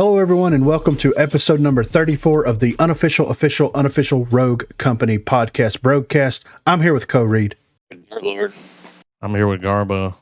Hello, everyone, and welcome to episode number 34 of the unofficial Rogue Company podcast, Broguecast. I'm here with Co-Reed. Lord. I'm here with Garbo.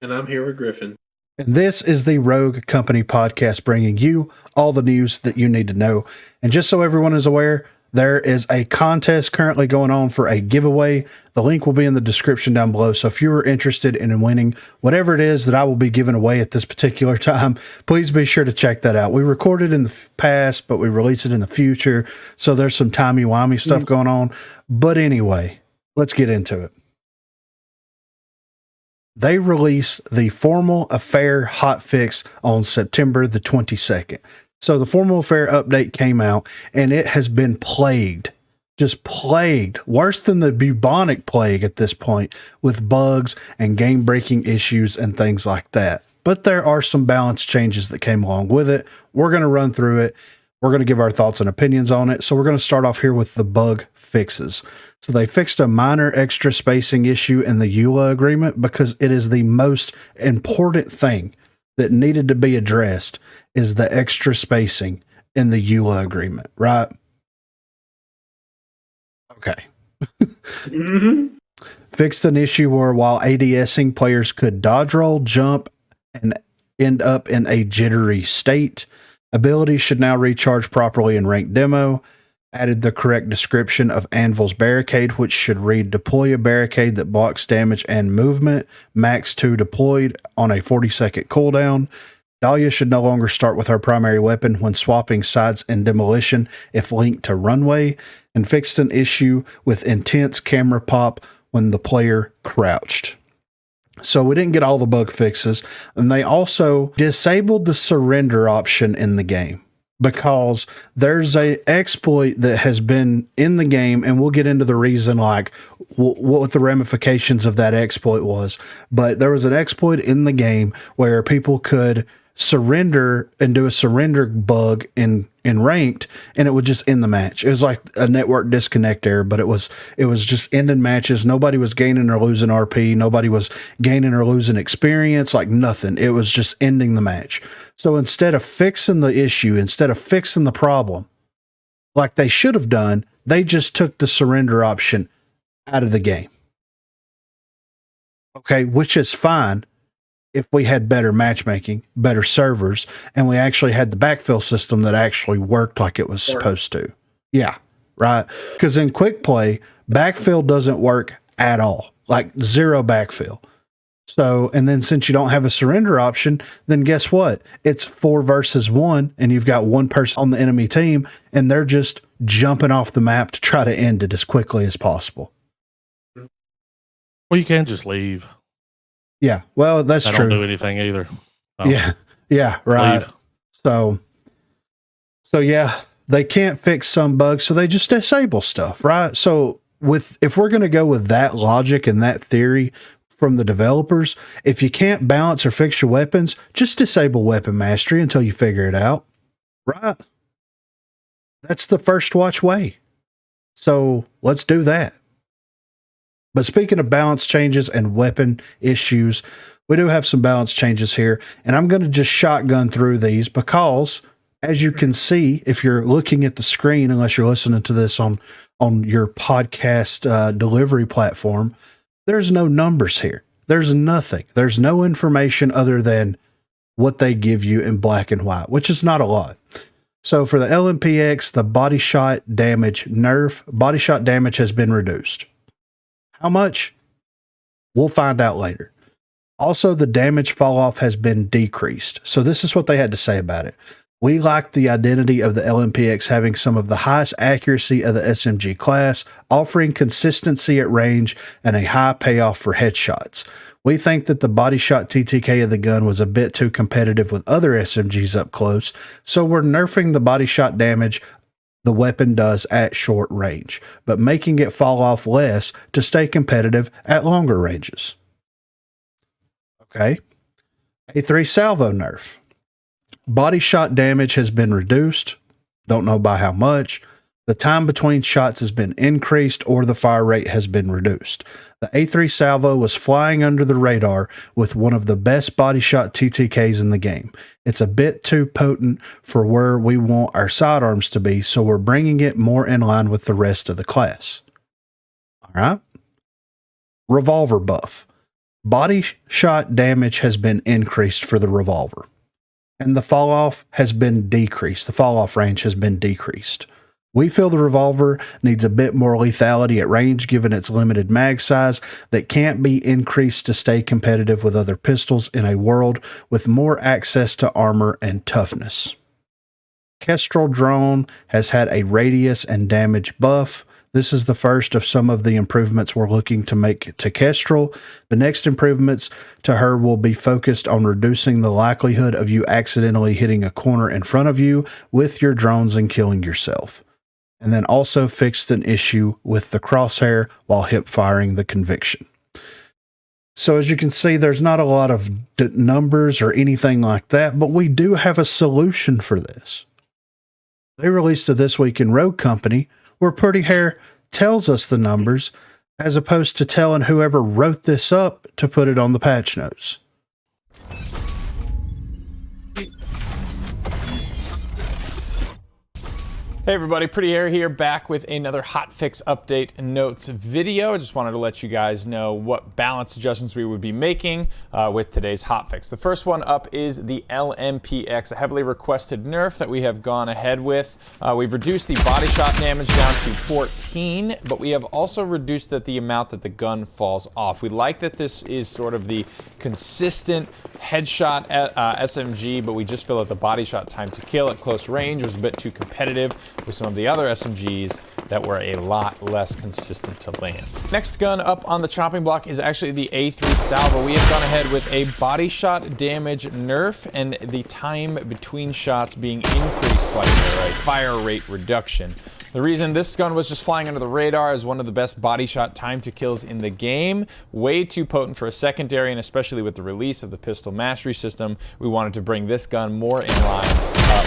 And I'm here with Griffin. And this is the Rogue Company podcast, bringing you all the news that you need to know. And just so everyone is aware, there is a contest currently going on for a giveaway. The link will be in the description down below. So if you are interested in winning whatever it is that I will be giving away at this particular time, please be sure to check that out. We record it in the past, but we release it in the future. So there's some timey-wimey stuff going on. But anyway, let's get into it. They released the Formal Affair Hotfix on September the 22nd. So the Formal Affair update came out, and it has been plagued, just plagued, worse than the bubonic plague at this point, with bugs and game-breaking issues and things like that. But there are some balance changes that came along with it. We're going to run through it. We're going to give our thoughts and opinions on it. So we're going to start off here with the bug fixes. So they fixed a minor extra spacing issue in the EULA agreement because it is the most important thing that needed to be addressed is the extra spacing in the EULA agreement, right? Okay. Fixed an issue where while ADSing, players could dodge roll, jump, and end up in a jittery state. Abilities should now recharge properly in ranked demo. Added the correct description of Anvil's barricade, which should read deploy a barricade that blocks damage and movement, max 2 deployed on a 40-second cooldown. Dahlia should no longer start with her primary weapon when swapping sides in demolition if linked to runway, and fixed an issue with intense camera pop when the player crouched. So we didn't get all the bug fixes, and they also disabled the surrender option in the game because there's a exploit that has been in the game, and we'll get into the reason, like what the ramifications of that exploit was. But there was an exploit in the game where people could surrender and do a surrender bug in ranked, and it would just end the match. It was like a network disconnect error, but it was just ending matches. Nobody was gaining or losing RP. Nobody was gaining or losing experience, like nothing. It was just ending the match. So instead of fixing the issue, instead of fixing the problem, like they should have done, they just took the surrender option out of the game. Okay, which is fine if we had better matchmaking, better servers, and we actually had the backfill system that actually worked like it was supposed to. Yeah, right. Because in quick play, backfill doesn't work at all, like zero backfill. So, and then since you don't have a surrender option, then guess what? It's 4 versus 1, and you've got one person on the enemy team, and they're just jumping off the map to try to end it as quickly as possible. Well, you can't just leave. Yeah, well, that's true. Don't do anything either. Yeah, right. Leave. So yeah, they can't fix some bugs, so they just disable stuff, right? So if we're going to go with that logic and that theory from the developers, if you can't balance or fix your weapons, just disable weapon mastery until you figure it out, right? That's the first watch way. So let's do that. But speaking of balance changes and weapon issues, we do have some balance changes here, and I'm going to just shotgun through these because, as you can see, if you're looking at the screen, unless you're listening to this on your podcast delivery platform, there's no numbers here. There's nothing. There's no information other than what they give you in black and white, which is not a lot. So for the LMP-X, the body shot damage nerf, body shot damage has been reduced. How much? We'll find out later. Also, the damage fall off has been decreased. So this is what they had to say about it. We like the identity of the LMP-X having some of the highest accuracy of the SMG class, offering consistency at range and a high payoff for headshots. We think that the body shot TTK of the gun was a bit too competitive with other SMGs up close, so we're nerfing the body shot damage the weapon does at short range, but making it fall off less to stay competitive at longer ranges. Okay. A3 Salvo nerf. Body shot damage has been reduced. Don't know by how much. The time between shots has been increased or the fire rate has been reduced. The A3 Salvo was flying under the radar with one of the best body shot TTKs in the game. It's a bit too potent for where we want our sidearms to be, so we're bringing it more in line with the rest of the class. All right. Revolver buff. Body shot damage has been increased for the revolver, and the fall off has been decreased. The fall off range has been decreased. We feel the revolver needs a bit more lethality at range given its limited mag size that can't be increased to stay competitive with other pistols in a world with more access to armor and toughness. Kestrel drone has had a radius and damage buff. This is the first of some of the improvements we're looking to make to Kestrel. The next improvements to her will be focused on reducing the likelihood of you accidentally hitting a corner in front of you with your drones and killing yourself. And then also fixed an issue with the crosshair while hip firing the conviction. So as you can see, there's not a lot of numbers or anything like that, but we do have a solution for this. They released a This Week in Rogue Company where Pretty Hair tells us the numbers as opposed to telling whoever wrote this up to put it on the patch notes. Hey everybody, Pretty Hair here, back with another hotfix update and notes video. I just wanted to let you guys know what balance adjustments we would be making with today's hotfix. The first one up is the LMP-X, a heavily requested nerf that we have gone ahead with. We've reduced the body shot damage down to 14, but we have also reduced the amount that the gun falls off. We like that this is sort of the consistent headshot SMG, but we just feel that the body shot time to kill at close range was a bit too competitive with some of the other SMGs that were a lot less consistent to land. Next gun up on the chopping block is actually the A3 Salvo. We have gone ahead with a body shot damage nerf and the time between shots being increased slightly, right? Fire rate reduction. The reason this gun was just flying under the radar is one of the best body shot time to kills in the game. Way too potent for a secondary, and especially with the release of the pistol mastery system, we wanted to bring this gun more in line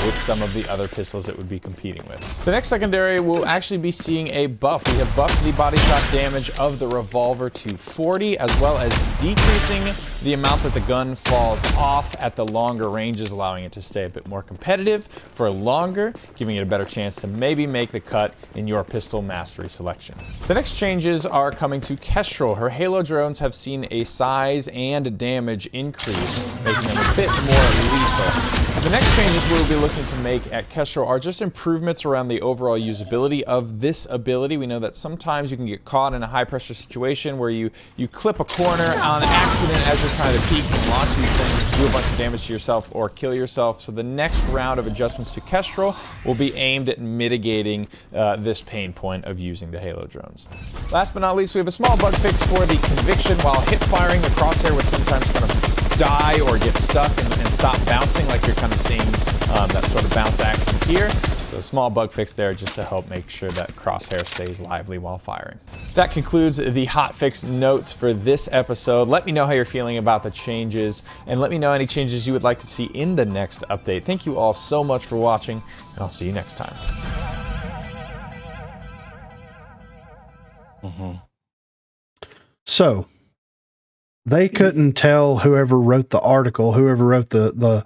with some of the other pistols it would be competing with. The next secondary will actually be seeing a buff. We have buffed the body shot damage of the revolver to 40, as well as decreasing the amount that the gun falls off at the longer ranges, allowing it to stay a bit more competitive for longer, giving it a better chance to maybe make the cut in your pistol mastery selection. The next changes are coming to Kestrel. Her Halo drones have seen a size and damage increase, making them a bit more lethal. The next changes we'll be looking to make at Kestrel are just improvements around the overall usability of this ability. We know that sometimes you can get caught in a high pressure situation where you clip a corner on accident as you're trying to peek and launch these things, do a bunch of damage to yourself or kill yourself. So the next round of adjustments to Kestrel will be aimed at mitigating this pain point of using the Halo drones. Last but not least, we have a small bug fix for the conviction. While hip firing, the crosshair would sometimes kind of die or get stuck and stop bouncing, like you're kind of seeing that sort of bounce action here. So a small bug fix there just to help make sure that crosshair stays lively while firing. That concludes the hotfix notes for this episode. Let me know how you're feeling about the changes, and let me know any changes you would like to see in the next update. Thank you all so much for watching, and I'll see you next time. So they couldn't tell whoever wrote the article, whoever wrote the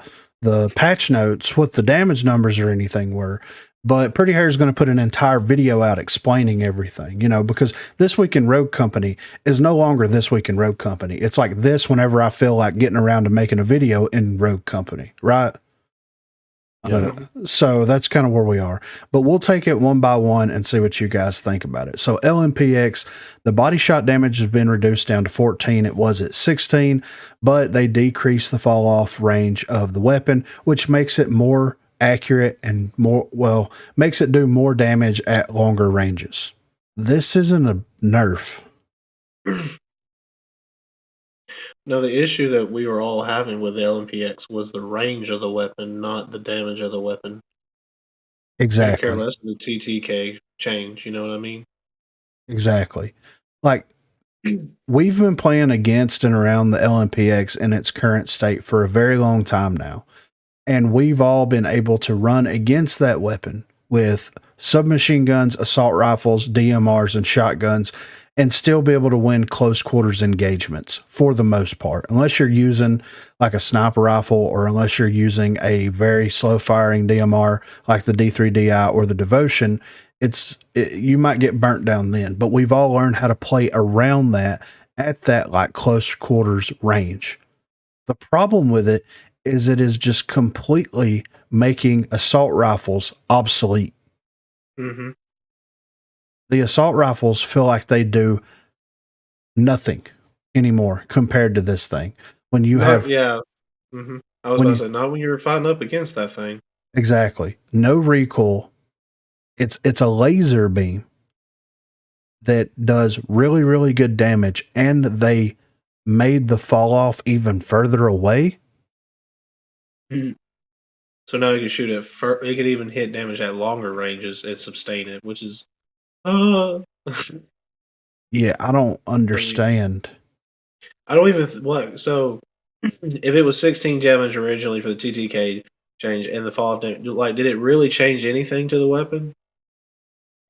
patch notes, what the damage numbers or anything were. But Pretty Hair is going to put an entire video out explaining everything, you know, because This Week in Rogue Company is no longer This Week in Rogue Company. It's like this whenever I feel like getting around to making a video in Rogue Company, right? Yeah. So that's kind of where we are, but we'll take it one by one and see what you guys think about it. So LMP-X, the body shot damage has been reduced down to 14. It was at 16, but they decreased the fall off range of the weapon, which makes it more accurate and more, well, makes it do more damage at longer ranges. This isn't a nerf. No, the issue that we were all having with the LMP-X was the range of the weapon, not the damage of the weapon. Exactly. I care less than the TTK change, you know what I mean? Exactly. Like, we've been playing against and around the LMP-X in its current state for a very long time now. And we've all been able to run against that weapon with submachine guns, assault rifles, DMRs, and shotguns, and still be able to win close quarters engagements for the most part, unless you're using like a sniper rifle or unless you're using a very slow firing DMR like the D3DI or the Devotion. You might get burnt down then, but we've all learned how to play around that at that like close quarters range. The problem with it is just completely making assault rifles obsolete. Mm-hmm. The assault rifles feel like they do nothing anymore compared to this thing. When you have, yeah, mm-hmm. I was about to say, not when you're fighting up against that thing. Exactly, no recoil. It's a laser beam that does really, really good damage, and they made the fall off even further away. Mm-hmm. So now you can shoot it. It could even hit damage at longer ranges and sustain it, which is. Yeah, I don't understand. I don't even what. So if it was 16 damage originally for the TTK change and the fall off damage, like, did it really change anything to the weapon?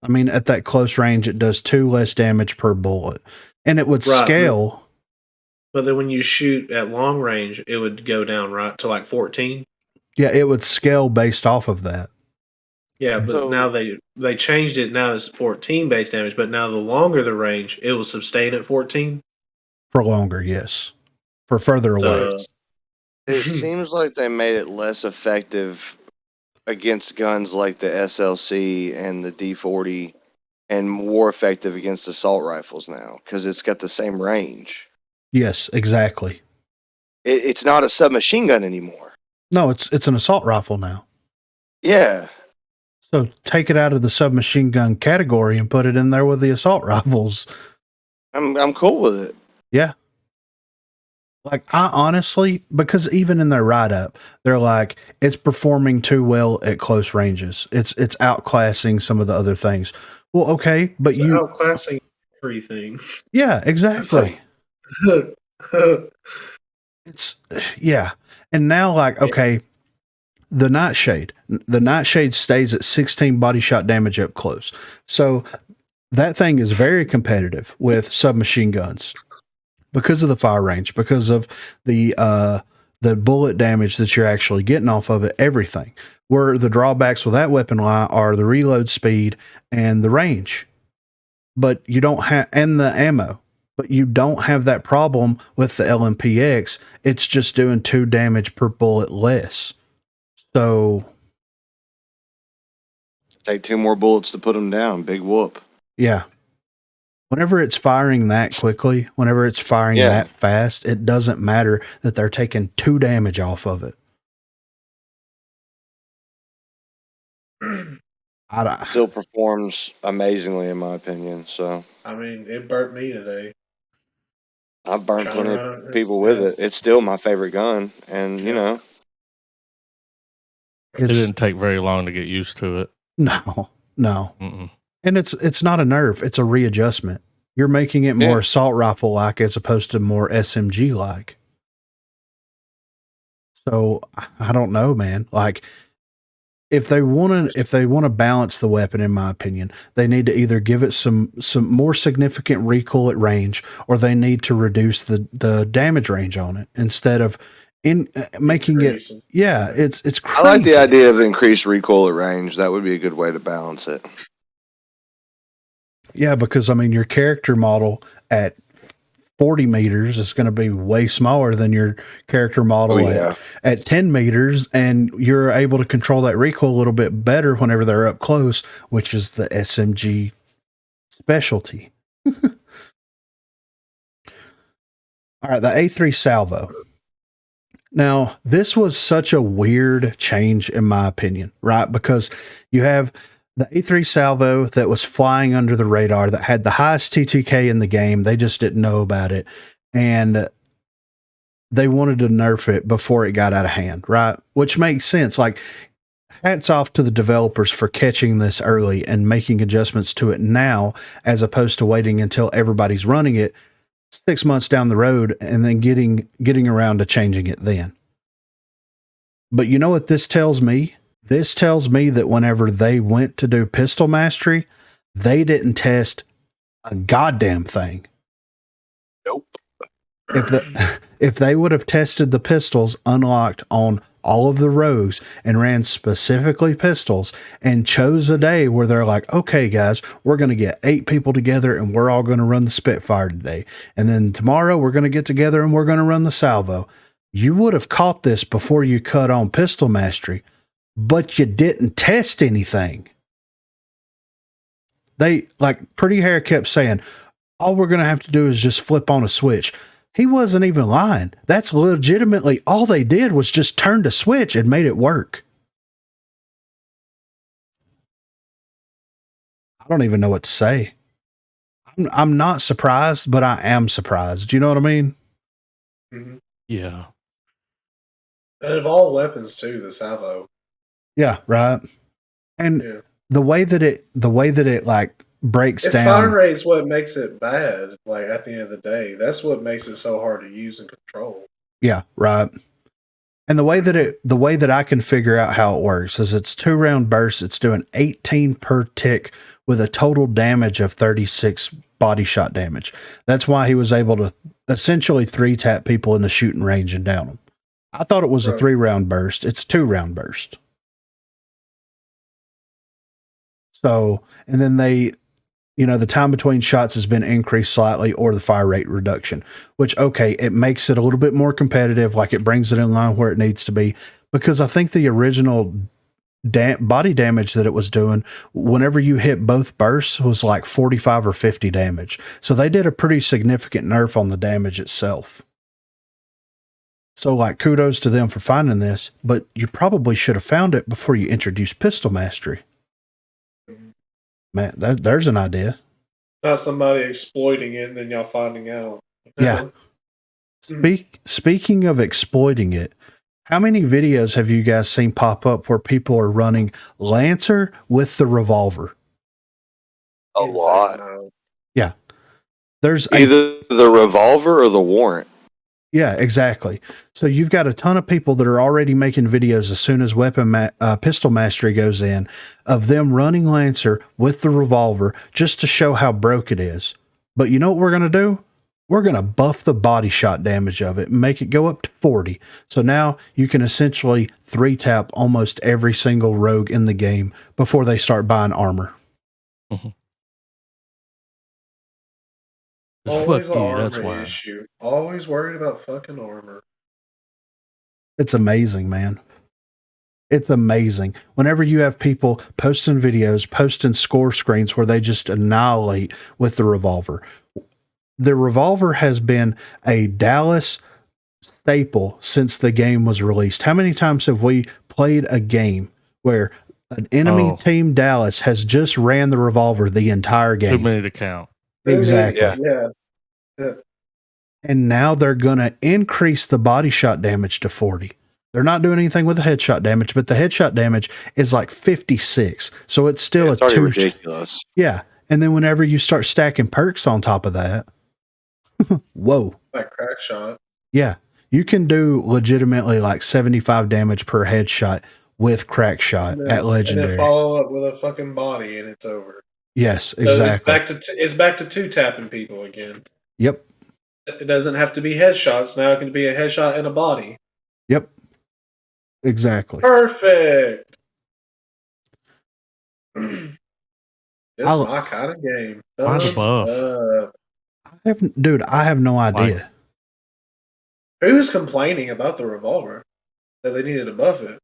I mean, at that close range, it does 2 less damage per bullet, and it would scale. But then when you shoot at long range, it would go down right to like 14. Yeah, it would scale based off of that. Yeah, but now they changed it. Now it's 14 base damage, but now the longer the range, it will sustain at 14 for longer. Yes, for further away. It seems like they made it less effective against guns like the SLC and the D40, and more effective against assault rifles now because it's got the same range. Yes, exactly. It's not a submachine gun anymore. No, it's an assault rifle now. Yeah. So take it out of the submachine gun category and put it in there with the assault rifles. I'm cool with it. Yeah. Like, I honestly, because even in their write-up, they're like, it's performing too well at close ranges. It's outclassing some of the other things. Well, okay, but it's outclassing everything. Yeah, exactly. Yeah. And now, like, okay, the Nightshade stays at 16 body shot damage up close. So that thing is very competitive with submachine guns because of the fire range, because of the bullet damage that you're actually getting off of it, everything. Where the drawbacks with that weapon lie are the reload speed and the range. But you don't have, and the ammo. But you don't have that problem with the LMP-X. It's just doing 2 damage per bullet less. So take 2 more bullets to put them down. Big whoop. Yeah. Whenever it's firing that quickly, whenever it's firing that fast, it doesn't matter that they're taking 2 damage off of it. Still performs amazingly, in my opinion. So I mean, it burnt me today. I've burnt plenty of people with it. It's still my favorite gun, and you know, it didn't take very long to get used to it. No. Mm-mm. And it's not a nerf; it's a readjustment. You're making it more assault rifle like as opposed to more SMG like. So I don't know, man. Like, if they want to balance the weapon, in my opinion, they need to either give it some more significant recoil at range, or they need to reduce the damage range on it instead of making it. Yeah, it's crazy. I like the idea of increased recoil at range. That would be a good way to balance it. Yeah, because I mean, your character model at 40 meters is going to be way smaller than your character model at 10 meters, and you're able to control that recoil a little bit better whenever they're up close, which is the SMG specialty. All right, the A3 Salvo. Now, this was such a weird change, in my opinion, right? Because you have the A3 Salvo that was flying under the radar, that had the highest TTK in the game. They just didn't know about it. And they wanted to nerf it before it got out of hand, right? Which makes sense. Like, hats off to the developers for catching this early and making adjustments to it now, as opposed to waiting until everybody's running it 6 months down the road and then getting around to changing it then. But you know what this tells me? This tells me that whenever they went to do pistol mastery, they didn't test a goddamn thing. Nope. If they would have tested the pistols unlocked on all of the rogues and ran specifically pistols and chose a day where they're like, okay, guys, we're going to get 8 people together and we're all going to run the Spitfire today. And then tomorrow we're going to get together and we're going to run the Salvo. You would have caught this before you cut on pistol mastery, but you didn't test anything. They, like Pretty Hair kept saying, all we're going to have to do is just flip on a switch. He wasn't even lying. That's legitimately all they did was just turn the switch and made it work. I don't even know what to say. I'm not surprised, but I am surprised. Do you know what I mean? Mm-hmm. Yeah. And of all weapons too, the Salvo. Yeah, right. And Yeah. the way that it like breaks Its down. fire rate's what makes it bad. Like at the end of the day, that's what makes it so hard to use and control. Yeah, right. And the way that I can figure out how it works is it's 2-round bursts. It's doing 18 per tick with a total damage of 36 body shot damage. That's why he was able to essentially 3-tap people in the shooting range and down them. I thought it was a 3-round burst. It's 2-round burst. So, and then they, the time between shots has been increased slightly, or the fire rate reduction, which, okay, it makes it a little bit more competitive. Like it brings it in line where it needs to be, because I think the original body damage that it was doing whenever you hit both bursts was like 45 or 50 damage. So they did a pretty significant nerf on the damage itself. So like kudos to them for finding this, but you probably should have found it before you introduced pistol mastery. Man, there's an idea. Not somebody exploiting it and then y'all finding out. Yeah. Speaking of exploiting it, how many videos have you guys seen pop up where people are running Lancer with the revolver? A lot. Yeah. There's Either the revolver or the warrant. Yeah, exactly. So you've got a ton of people that are already making videos as soon as pistol mastery goes in of them running Lancer with the revolver just to show how broke it is. But you know what we're going to do? We're going to buff the body shot damage of it and make it go up to 40. So now you can essentially 3-tap almost every single rogue in the game before they start buying armor. Mm-hmm. Always fuck an you, armor that's why. issue. Always worried about fucking armor. It's amazing, man. It's amazing. Whenever you have people posting videos, posting score screens where they just annihilate with the revolver. The revolver has been a Dallas staple since the game was released. How many times have we played a game where an enemy team Dallas has just ran the revolver the entire game? Too many to count. Exactly. Yeah. And now they're going to increase the body shot damage to 40. They're not doing anything with the headshot damage, but the headshot damage is like 56. So it's still It's ridiculous. Yeah. And then whenever you start stacking perks on top of that, whoa. Like crack shot. Yeah. You can do legitimately like 75 damage per headshot with crack shot at legendary. And then follow up with a fucking body and it's over. Yes, exactly. So it's back to 2-tapping people again. Yep. It doesn't have to be headshots. Now it can be a headshot and a body. Yep. Exactly. Perfect. It's my kind of game. Mine's buff. I have no idea. Who's complaining about the revolver? That they needed to buff it?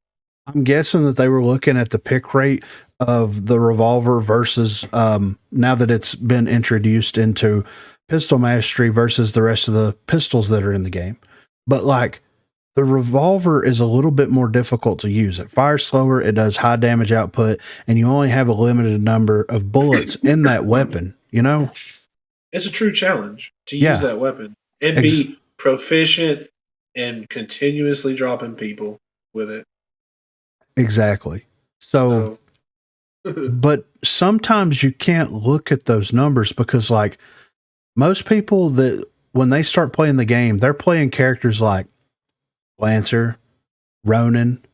I'm guessing that they were looking at the pick rate of the revolver versus now that it's been introduced into pistol mastery versus the rest of the pistols that are in the game. But like the revolver is a little bit more difficult to use. It fires slower, it does high damage output, and you only have a limited number of bullets in that weapon, you know? It's a true challenge to use that weapon and be proficient and continuously dropping people with it. Exactly. So but sometimes you can't look at those numbers because like most people that when they start playing the game, they're playing characters like Lancer, Ronin,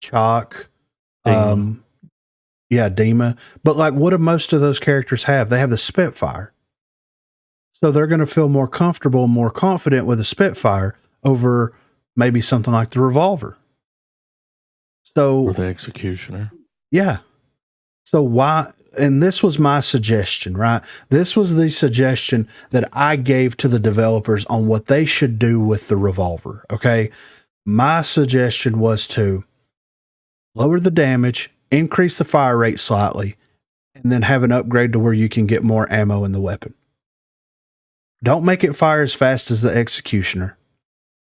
Chalk, Dima. Yeah, Dima. But like, what do most of those characters have? They have the Spitfire. So they're going to feel more comfortable and more confident with a Spitfire over maybe something like the Revolver. So, Or the Executioner. yeah. So why, and this was my suggestion, right? This was the suggestion that I gave to the developers on what they should do with the Revolver. Okay. My suggestion was to lower the damage, increase the fire rate slightly, and then have an upgrade to where you can get more ammo in the weapon. Don't make it fire as fast as the Executioner.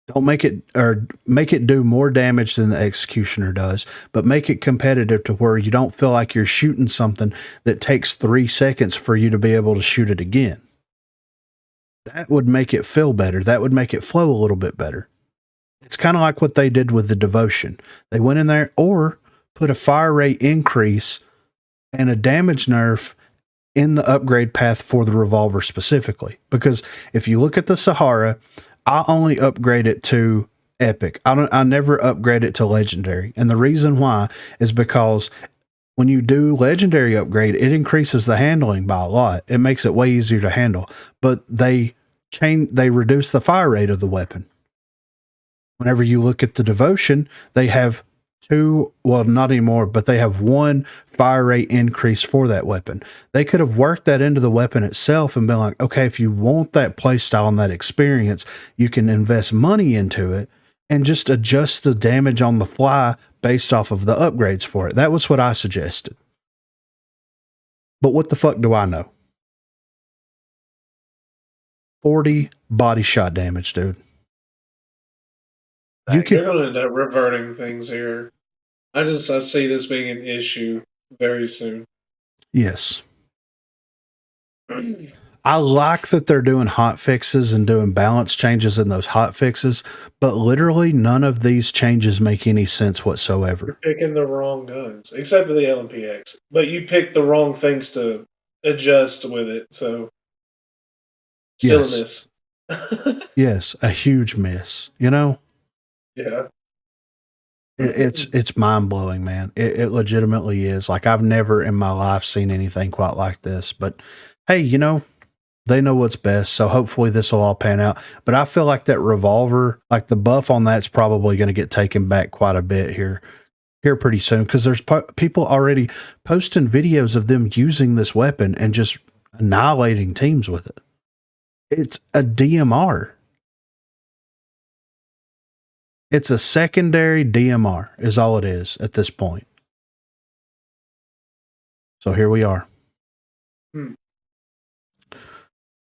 Don't make it do more damage than the Executioner does, but make it competitive to where you don't feel like you're shooting something that takes 3 seconds for you to be able to shoot it again. That would make it feel better. That would make it flow a little bit better. It's kind of like what they did with the Devotion. They went in there or put a fire rate increase and a damage nerf in the upgrade path for the Revolver specifically. Because if you look at the Sahara, I only upgrade it to Epic. I never upgrade it to Legendary. And the reason why is because when you do Legendary upgrade, it increases the handling by a lot. It makes it way easier to handle. But they reduce the fire rate of the weapon. Whenever you look at the Devotion, they have not anymore, but they have 1 fire rate increase for that weapon. They could have worked that into the weapon itself and been like, okay, if you want that playstyle and that experience, you can invest money into it and just adjust the damage on the fly based off of the upgrades for it. That was what I suggested. But what the fuck do I know? 40 body shot damage, dude. They're going to end up reverting things here. I see this being an issue very soon. Yes. I like that they're doing hot fixes and doing balance changes in those hot fixes, but literally none of these changes make any sense whatsoever. You're picking the wrong guns, except for the LMP-X. But you picked the wrong things to adjust with it, so still a miss. Yes, a huge miss, you know? Yeah. It's mind-blowing, man. It legitimately is. Like, I've never in my life seen anything quite like this. But, hey, you know, they know what's best, so hopefully this will all pan out. But I feel like that Revolver, like the buff on that's probably going to get taken back quite a bit here pretty soon, because there's people already posting videos of them using this weapon and just annihilating teams with it. It's a DMR. It's a secondary DMR is all it is at this point. So here we are.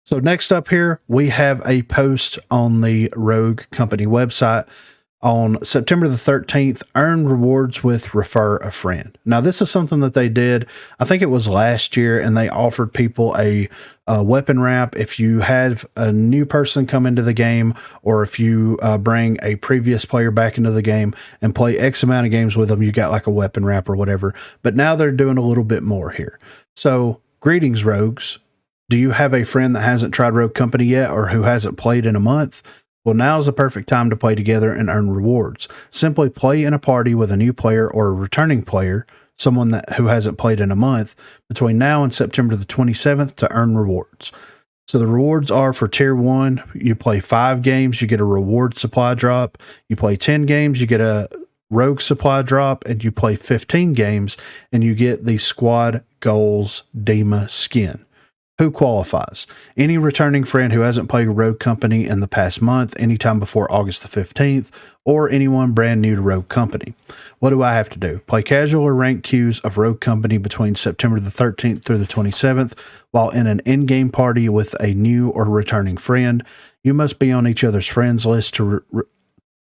So next up here, we have a post on the Rogue Company website on September the 13th, earn rewards with refer a friend. Now, this is something that they did, I think it was last year, and they offered people a weapon wrap. If you have a new person come into the game, or if you bring a previous player back into the game and play X amount of games with them, you got like a weapon wrap or whatever. But now they're doing a little bit more here. So, greetings, Rogues. Do you have a friend that hasn't tried Rogue Company yet, or who hasn't played in a month? Well, now is the perfect time to play together and earn rewards. Simply play in a party with a new player or a returning player, someone who hasn't played in a month, between now and September the 27th to earn rewards. So the rewards are for Tier 1, you play 5 games, you get a reward supply drop. You play 10 games, you get a rogue supply drop, and you play 15 games, and you get the Squad Goals Dima skin. Who qualifies? Any returning friend who hasn't played Rogue Company in the past month, anytime before August the 15th, or anyone brand new to Rogue Company. What do I have to do? Play casual or ranked queues of Rogue Company between September the 13th through the 27th, while in an in-game party with a new or returning friend. You must be on each other's friends list to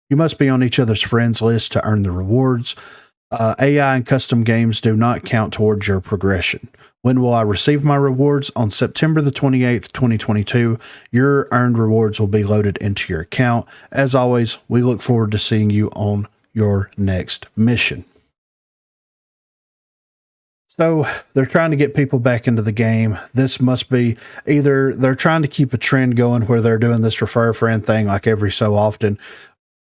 earn the rewards. AI and custom games do not count towards your progression. When will I receive my rewards? On September the 28th, 2022, your earned rewards will be loaded into your account. As always, we look forward to seeing you on your next mission. So they're trying to get people back into the game. This must be either they're trying to keep a trend going where they're doing this refer a friend thing like every so often,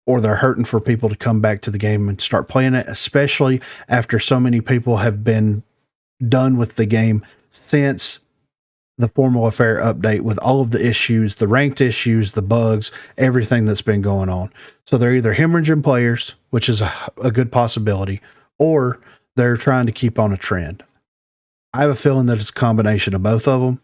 or they're hurting for people to come back to the game and start playing it, especially after so many people have been done with the game since the Formal Affair update, with all of the issues, the ranked issues, the bugs, everything that's been going on. So they're either hemorrhaging players, which is a good possibility, or they're trying to keep on a trend. I have a feeling that it's a combination of both of them.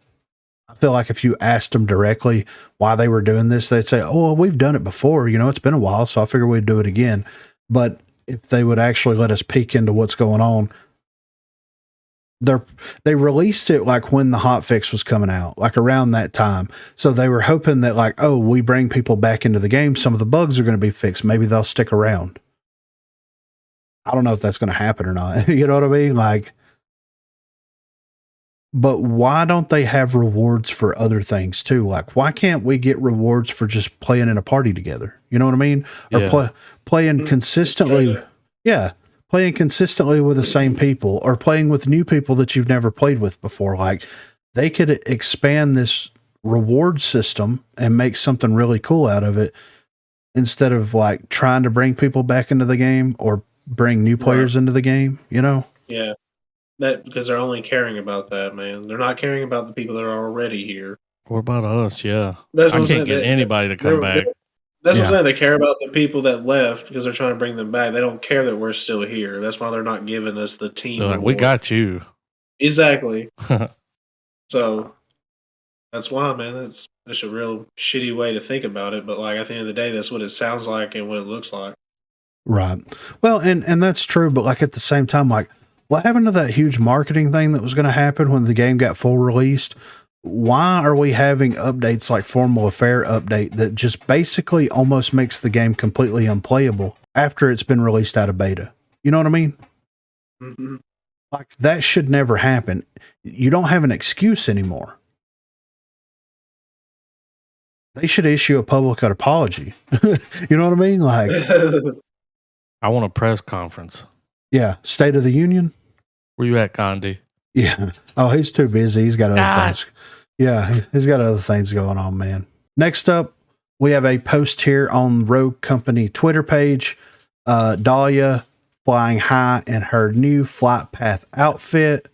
I feel like if you asked them directly why they were doing this, they'd say, oh, well, we've done it before. You know, it's been a while, so I figure we'd do it again. But if they would actually let us peek into what's going on, they released it like when the hotfix was coming out, like around that time. So they were hoping that like, oh, we bring people back into the game, some of the bugs are going to be fixed. Maybe they'll stick around. I don't know if that's going to happen or not. You know what I mean? Like, but why don't they have rewards for other things too? Like, why can't we get rewards for just playing in a party together? You know what I mean? Or playing consistently. Yeah. Playing consistently with the same people, or playing with new people that you've never played with before. Like, they could expand this reward system and make something really cool out of it, instead of like trying to bring people back into the game or bring new players into the game, you know? Yeah. That because they're only caring about that, man. They're not caring about the people that are already here. What about us? Yeah. That's I can't get anybody to come back. That's what I'm saying. They care about the people that left because they're trying to bring them back. They don't care that we're still here. That's why they're not giving us the team. They're like, we got you. Exactly. So that's why, man. It's a real shitty way to think about it. But like at the end of the day, that's what it sounds like and what it looks like. Right. Well, and that's true. But like at the same time, like what happened to that huge marketing thing that was going to happen when the game got full released? Why are we having updates like Formal Affair update that just basically almost makes the game completely unplayable after it's been released out of beta? You know what I mean? Mm-hmm. Like that should never happen. You don't have an excuse anymore. They should issue a public apology. You know what I mean? Like, I want a press conference. Yeah. State of the Union. Where you at, Gandhi? Yeah. Oh, he's too busy. He's got other things. Yeah, he's got other things going on, man. Next up, we have a post here on Rogue Company Twitter page. Dahlia flying high in her new flight path outfit,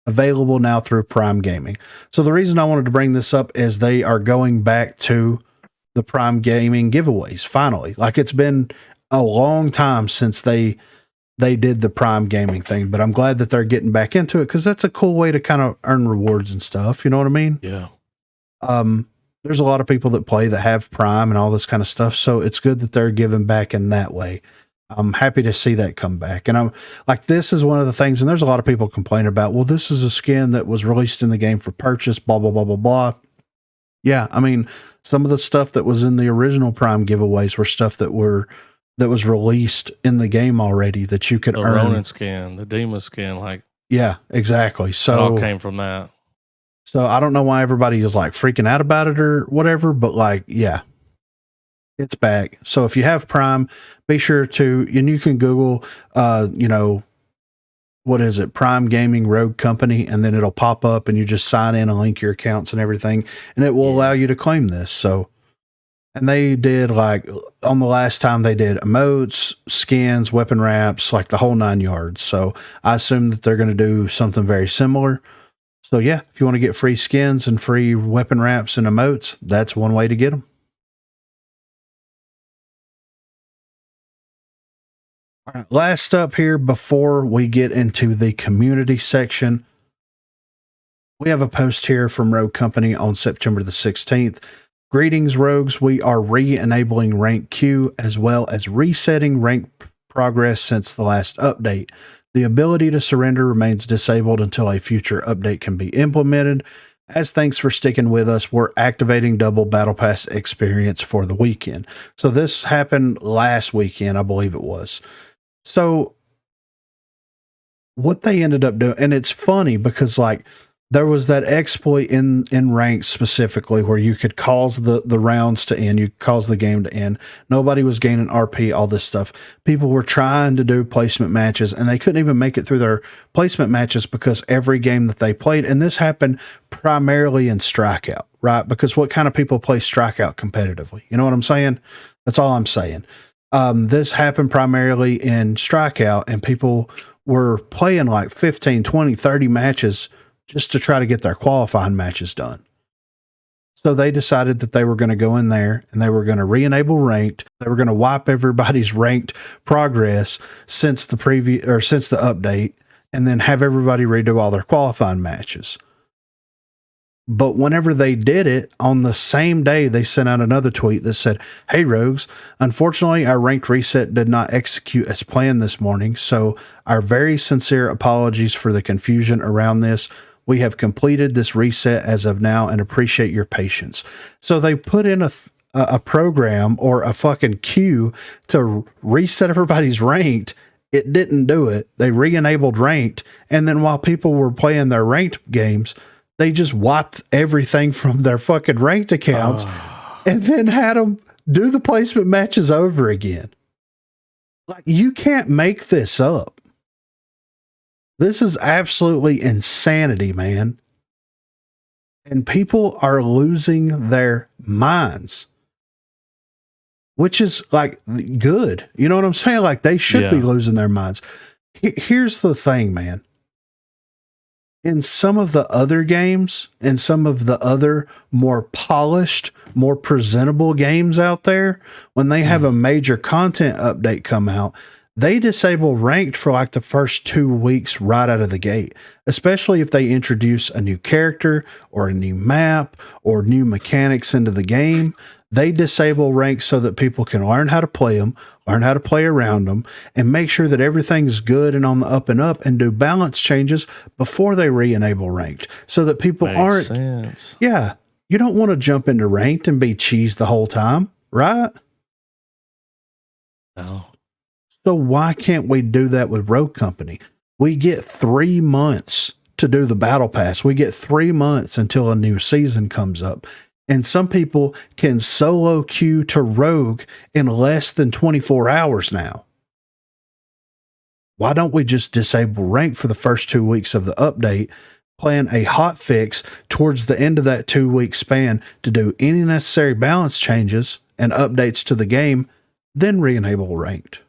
available now through Prime Gaming. So the reason I wanted to bring this up is they are going back to the Prime Gaming giveaways, finally. Like it's been a long time since they did the Prime Gaming thing, but I'm glad that they're getting back into it because that's a cool way to kind of earn rewards and stuff. You know what I mean? Yeah. There's a lot of people that play that have Prime and all this kind of stuff. So it's good that they're giving back in that way. I'm happy to see that come back. And I'm like, this is one of the things, and there's a lot of people complaining about, well, this is a skin that was released in the game for purchase, blah, blah, blah, blah, blah. Yeah. I mean, some of the stuff that was in the original Prime giveaways were stuff that was released in the game already that you could the earn. Ronin skin, the Demon skin, like yeah, exactly. So it all came from that. So I don't know why everybody is like freaking out about it or whatever, but like, yeah, it's back. So if you have Prime, be sure to, and you can Google, what is it? Prime Gaming Rogue Company, and then it'll pop up and you just sign in and link your accounts and everything, and it will allow you to claim this. So, and they did like on the last time they did emotes, skins, weapon wraps, like the whole 9 yards. So I assume that they're going to do something very similar. So yeah, if you want to get free skins and free weapon wraps and emotes, that's one way to get them. All right, last up here before we get into the community section, we have a post here from Rogue Company on September the 16th. Greetings, Rogues. We are re-enabling rank Q as well as resetting rank progress since the last update. The ability to surrender remains disabled until a future update can be implemented. As thanks for sticking with us, we're activating double Battle Pass experience for the weekend. So this happened last weekend, I believe it was. So what they ended up doing, and it's funny because like there was that exploit in ranks specifically where you could cause the rounds to end, you could cause the game to end. Nobody was gaining RP, all this stuff. People were trying to do placement matches and they couldn't even make it through their placement matches because every game that they played, and this happened primarily in Strikeout, right? Because what kind of people play Strikeout competitively? You know what I'm saying? That's all I'm saying. This happened primarily in Strikeout, and people were playing like 15, 20, 30 matches just to try to get their qualifying matches done. So they decided that they were going to go in there and they were going to re-enable ranked. They were going to wipe everybody's ranked progress since the since the update, and then have everybody redo all their qualifying matches. But whenever they did it, on the same day, they sent out another tweet that said, "Hey Rogues, unfortunately our ranked reset did not execute as planned this morning, so our very sincere apologies for the confusion around this. We have completed this reset as of now and appreciate your patience." So they put in a program or a fucking queue to reset everybody's ranked. It didn't do it. They re-enabled ranked. And then while people were playing their ranked games, they just wiped everything from their fucking ranked accounts and then had them do the placement matches over again. Like, you can't make this up. This is absolutely insanity, man. And people are losing their minds, which is like good. You know what I'm saying? Like, they should be losing their minds. Here's the thing, man. In some of the other games, and some of the other more polished, more presentable games out there, when they have a major content update come out, they disable ranked for like the first 2 weeks right out of the gate, especially if they introduce a new character or a new map or new mechanics into the game. They disable ranked so that people can learn how to play them, learn how to play around them, and make sure that everything's good and on the up and up, and do balance changes before they re-enable ranked so that people aren't. Sense. Yeah. You don't want to jump into ranked and be cheesed the whole time, right? No. So why can't we do that with Rogue Company? We get 3 months to do the battle pass. We get 3 months until a new season comes up. And some people can solo queue to Rogue in less than 24 hours now. Why don't we just disable rank for the first 2 weeks of the update, plan a hotfix towards the end of that 2 week span to do any necessary balance changes and updates to the game, then re-enable ranked?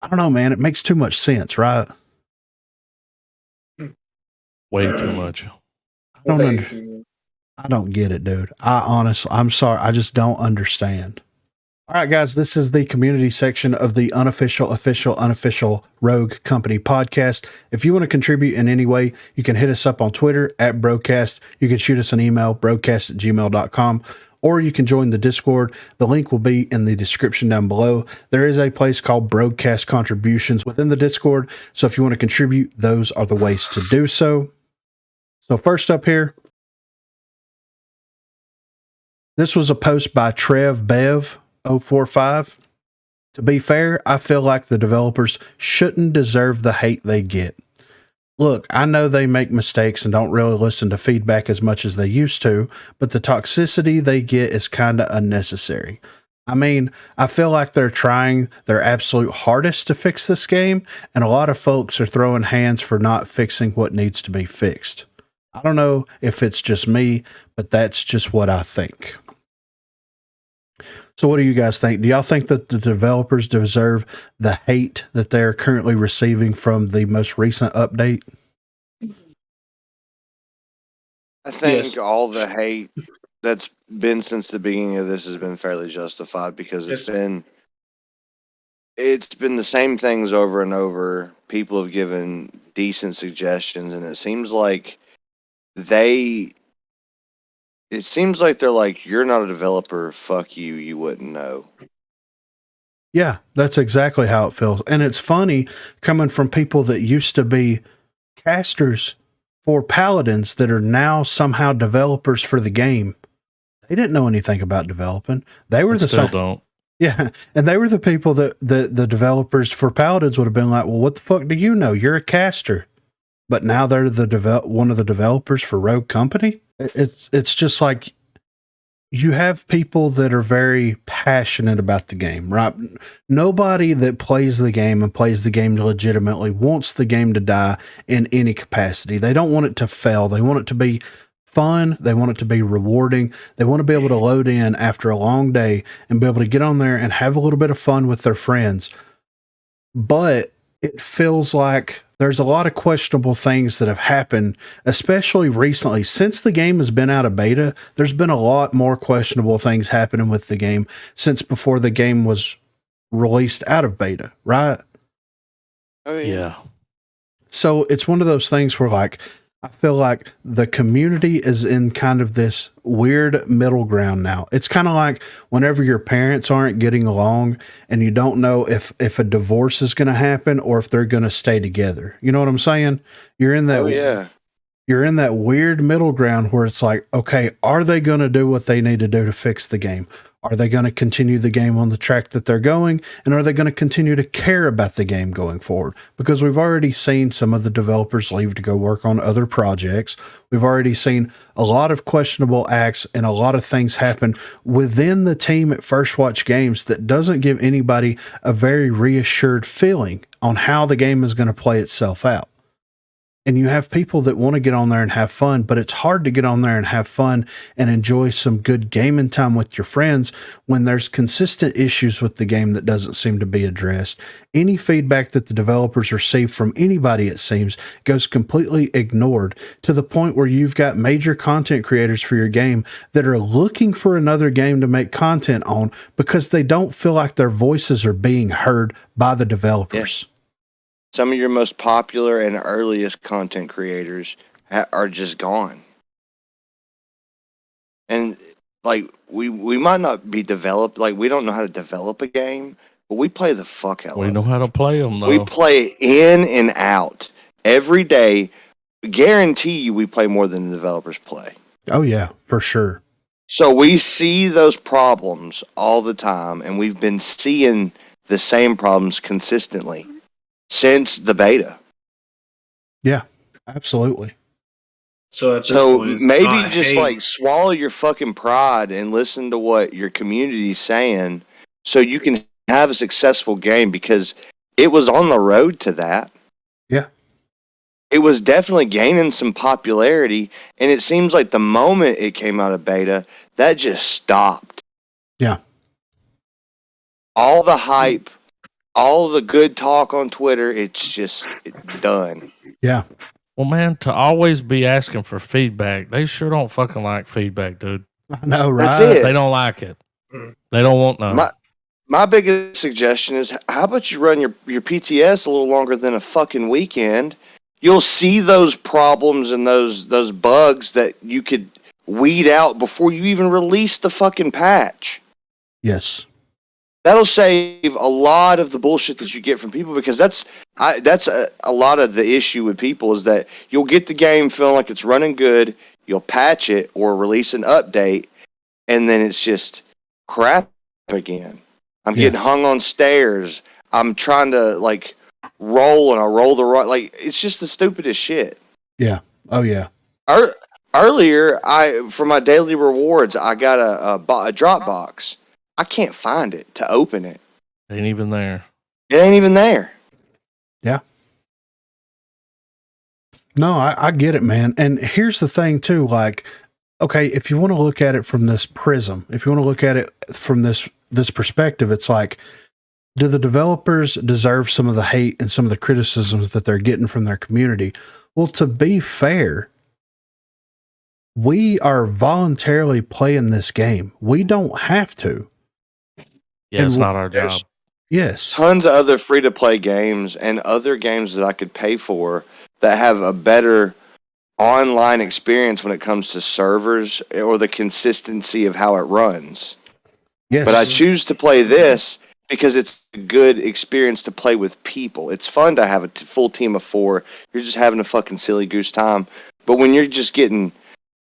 I don't know, man. It makes too much sense, right? Way too much. I don't get it, dude. I'm sorry. I just don't understand. All right, guys, this is the community section of the unofficial Rogue Company podcast. If you want to contribute in any way, you can hit us up on Twitter at Broguecast. You can shoot us an email, broguecast@gmail.com, or you can join the Discord. The link will be in the description down below. There is a place called Broguecast Contributions within the Discord. So if you want to contribute, those are the ways to do so. So first up here, this was a post by Trev Bev 045. To be fair, I feel like the developers shouldn't deserve the hate they get. Look, I know they make mistakes and don't really listen to feedback as much as they used to, but the toxicity they get is kind of unnecessary. I mean, I feel like they're trying their absolute hardest to fix this game, and a lot of folks are throwing hands for not fixing what needs to be fixed. I don't know if it's just me, but that's just what I think. So what do you guys think? Do y'all think that the developers deserve the hate that they're currently receiving from the most recent update? I think Yes. all the hate that's been since the beginning of this has been fairly justified, because it's been the same things over and over. People have given decent suggestions, and it seems like they're like, you're not a developer, fuck you, you wouldn't know. Yeah, that's exactly how it feels. And it's funny coming from people that used to be casters for Paladins that are now somehow developers for the game. They didn't know anything about developing. They were the Still same. don't. Yeah, and they were the people that the developers for Paladins would have been like, well, what the fuck do you know? You're a caster. But now they're one of the developers for Rogue Company. It's just like, you have people that are very passionate about the game, right? Nobody that plays the game and plays the game legitimately wants the game to die in any capacity. They don't want it to fail. They want it to be fun. They want it to be rewarding. They want to be able to load in after a long day and be able to get on there and have a little bit of fun with their friends. But it feels like there's a lot of questionable things that have happened, especially recently. Since the game has been out of beta, there's been a lot more questionable things happening with the game since before the game was released out of beta, right? Oh Yeah. So it's one of those things where, like, I feel like the community is in kind of this weird middle ground now. It's kind of like whenever your parents aren't getting along and you don't know if a divorce is going to happen or if they're going to stay together. You know what I'm saying? You're in that you're in that weird middle ground where it's like, okay, are they going to do what they need to do to fix the game? Are they going to continue the game on the track that they're going? And are they going to continue to care about the game going forward? Because we've already seen some of the developers leave to go work on other projects. We've already seen a lot of questionable acts and a lot of things happen within the team at First Watch Games that doesn't give anybody a very reassured feeling on how the game is going to play itself out. And you have people that want to get on there and have fun, but it's hard to get on there and have fun and enjoy some good gaming time with your friends when there's consistent issues with the game that doesn't seem to be addressed. Any feedback that the developers receive from anybody, it seems, goes completely ignored to the point where you've got major content creators for your game that are looking for another game to make content on because they don't feel like their voices are being heard by the developers. Yeah. Some of your most popular and earliest content creators are just gone. And like we might not be developed, like we don't know how to develop a game, but we play the fuck out of it. We know how to play them, though. We play in and out every day. Guarantee you we play more than the developers play. Oh, yeah, for sure. So we see those problems all the time, and we've been seeing the same problems consistently since the beta. Yeah, absolutely. So at this So point, maybe just like swallow your fucking pride and listen to what your community's saying so you can have a successful game, because it was on the road to that. Yeah. It was definitely gaining some popularity, and it seems like the moment it came out of beta, that just stopped. Yeah. All the hype, all the good talk on Twitter, it's done. Yeah. Well, man, to always be asking for feedback, they sure don't fucking like feedback, dude. I know, right? That's it. They don't like it. They don't want none. My biggest suggestion is, how about you run your PTS a little longer than a fucking weekend? You'll see those problems and those bugs that you could weed out before you even release the fucking patch. Yes. That'll save a lot of the bullshit that you get from people, because that's a lot of the issue with people, is that you'll get the game feeling like it's running good, you'll patch it or release an update, and then it's just crap again. I'm getting hung on stairs. I'm trying to like roll and I roll the right, like it's just the stupidest shit. Yeah. Oh yeah. Earlier, for my daily rewards, I got a drop box. I can't find it to open it. Ain't even there. It ain't even there. Yeah. No, I get it, man. And here's the thing too, like, okay, if you want to look at it from this prism, if you want to look at it from this perspective, it's like, do the developers deserve some of the hate and some of the criticisms that they're getting from their community? Well, to be fair, we are voluntarily playing this game. We don't have to. Yeah, it's not our job. Yes. Tons of other free-to-play games and other games that I could pay for that have a better online experience when it comes to servers or the consistency of how it runs. Yes. But I choose to play this because it's a good experience to play with people. It's fun to have a full team of 4. You're just having a fucking silly goose time. But when you're just getting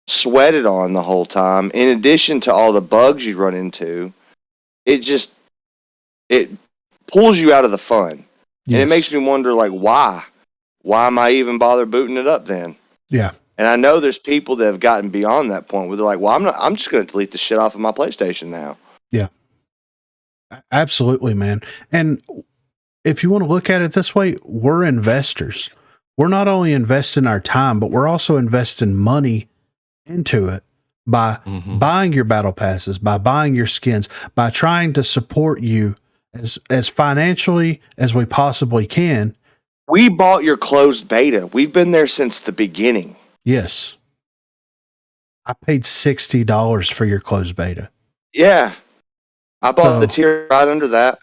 sweated on the whole time, in addition to all the bugs you run into, it pulls you out of the fun. Yes. And it makes me wonder, like, why? Why am I even bother booting it up then? Yeah. And I know there's people that have gotten beyond that point where they're like, well, I'm just going to delete the shit off of my PlayStation now. Yeah. Absolutely, man. And if you want to look at it this way, we're investors. We're not only investing our time, but we're also investing money into it by buying your battle passes, by buying your skins, by trying to support you as financially as we possibly can. We bought your closed beta. We've been there since the beginning. Yes. I paid $60 for your closed beta. Yeah. I bought the tier right under that.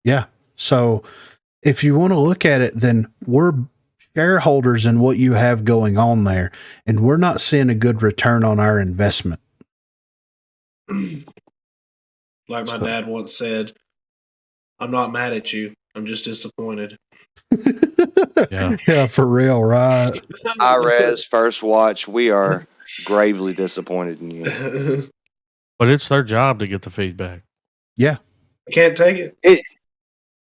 Yeah. So if you want to look at it, then we're shareholders in what you have going on there, and we're not seeing a good return on our investment. Like my dad once said, I'm not mad at you. I'm just disappointed. Yeah, for real, right? IRES, First Watch, we are gravely disappointed in you. But it's their job to get the feedback. Yeah. Can't take it.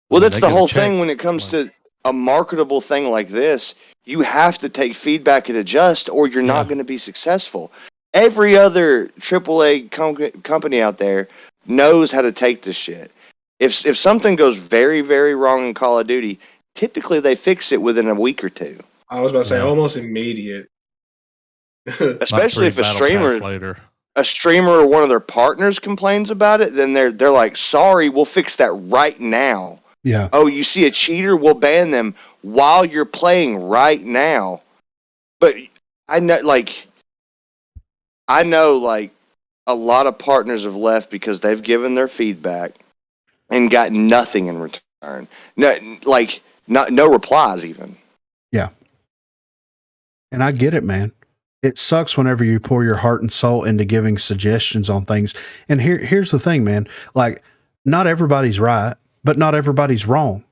Well, that's They the get a whole check. thing when it comes to a marketable thing like this. You have to take feedback and adjust, or you're not going to be successful. Every other AAA company out there knows how to take this shit. If something goes very, very wrong in Call of Duty, typically they fix it within a week or two. I was about to say almost immediate. Especially if a later. streamer or one of their partners complains about it, then they're like, sorry, we'll fix that right now. Yeah. Oh, you see a cheater, we'll ban them while you're playing right now. But I know a lot of partners have left because they've given their feedback and got nothing in return. No replies even. Yeah. And I get it, man. It sucks whenever you pour your heart and soul into giving suggestions on things. And here's the thing, man. Like, not everybody's right, but not everybody's wrong.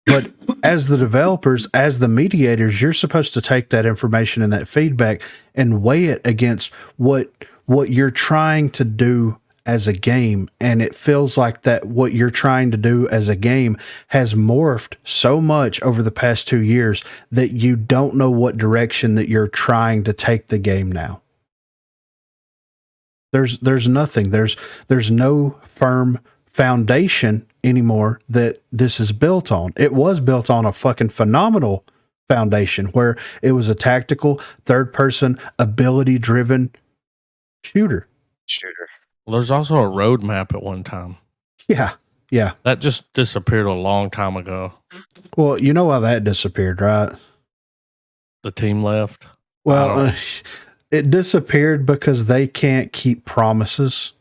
But as the developers, as the mediators, you're supposed to take that information and that feedback and weigh it against what you're trying to do as a game. And it feels like that what you're trying to do as a game has morphed so much over the past 2 years that you don't know what direction that you're trying to take the game now. There's nothing. There's no firm foundation anymore that this is built on. It was built on a fucking phenomenal foundation where it was a tactical, third-person, ability-driven shooter. Well, there's also a roadmap at one time. Yeah. That just disappeared a long time ago. Well, you know why that disappeared, right? The team left. Well, it disappeared because they can't keep promises.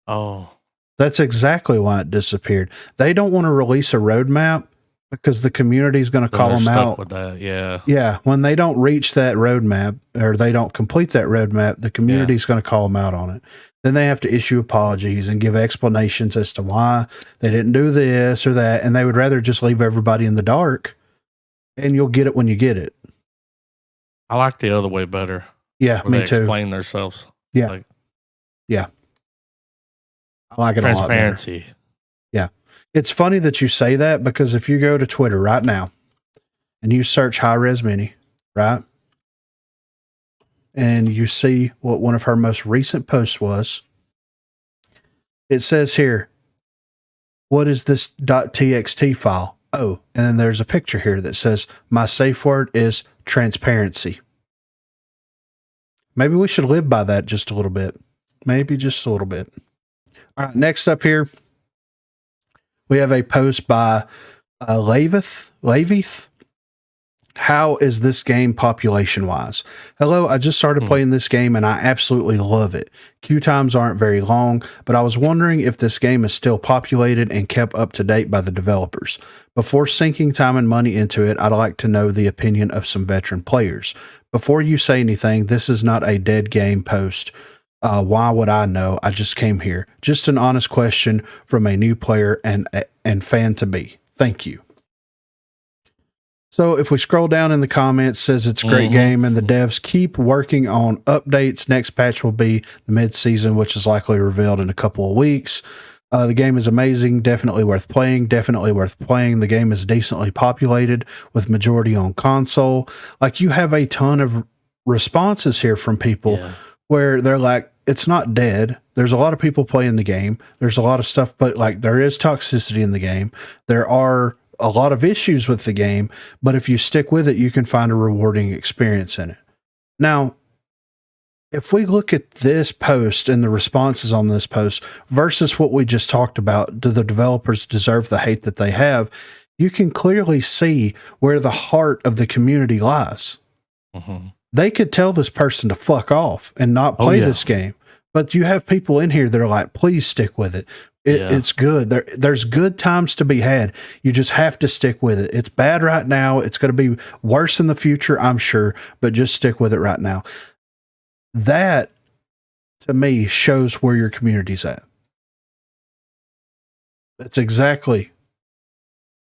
Oh. That's exactly why it disappeared. They don't want to release a roadmap because the community is going to call them out. With that, yeah. Yeah, when they don't reach that roadmap or they don't complete that roadmap, the community is going to call them out on it. Then they have to issue apologies and give explanations as to why they didn't do this or that, and they would rather just leave everybody in the dark, and you'll get it when you get it. I like the other way better. Yeah, me too. Explain themselves. Yeah. Yeah. I like it a lot better. Transparency. Yeah. It's funny that you say that because if you go to Twitter right now and you search High Res Mini, right? And you see what one of her most recent posts was. It says here, what is this .txt file? Oh, and then there's a picture here that says my safe word is transparency. Maybe we should live by that just a little bit. Maybe just a little bit. All right, next up here, we have a post by Lavith. How is this game population-wise? Hello, I just started playing this game and I absolutely love it. Queue times aren't very long, but I was wondering if this game is still populated and kept up to date by the developers. Before sinking time and money into it, I'd like to know the opinion of some veteran players. Before you say anything, this is not a dead game post. Why would I know? I just came here. Just an honest question from a new player and fan to be. Thank you. So if we scroll down in the comments, it says it's a great game and the devs keep working on updates. Next patch will be the mid-season, which is likely revealed in a couple of weeks. The game is amazing. Definitely worth playing. The game is decently populated with majority on console. Like, you have a ton of responses here from people where they're like, it's not dead. There's a lot of people playing the game. There's a lot of stuff, but like, there is toxicity in the game. There are a lot of issues with the game, but if you stick with it, you can find a rewarding experience in it. Now, if we look at this post and the responses on this post versus what we just talked about, do the developers deserve the hate that they have? You can clearly see where the heart of the community lies. Mm-hmm. They could tell this person to fuck off and not play this game. But you have people in here that are like, please stick with it. It's good. There's good times to be had. You just have to stick with it. It's bad right now. It's going to be worse in the future, I'm sure, but just stick with it right now. That, to me, shows where your community's at. That's exactly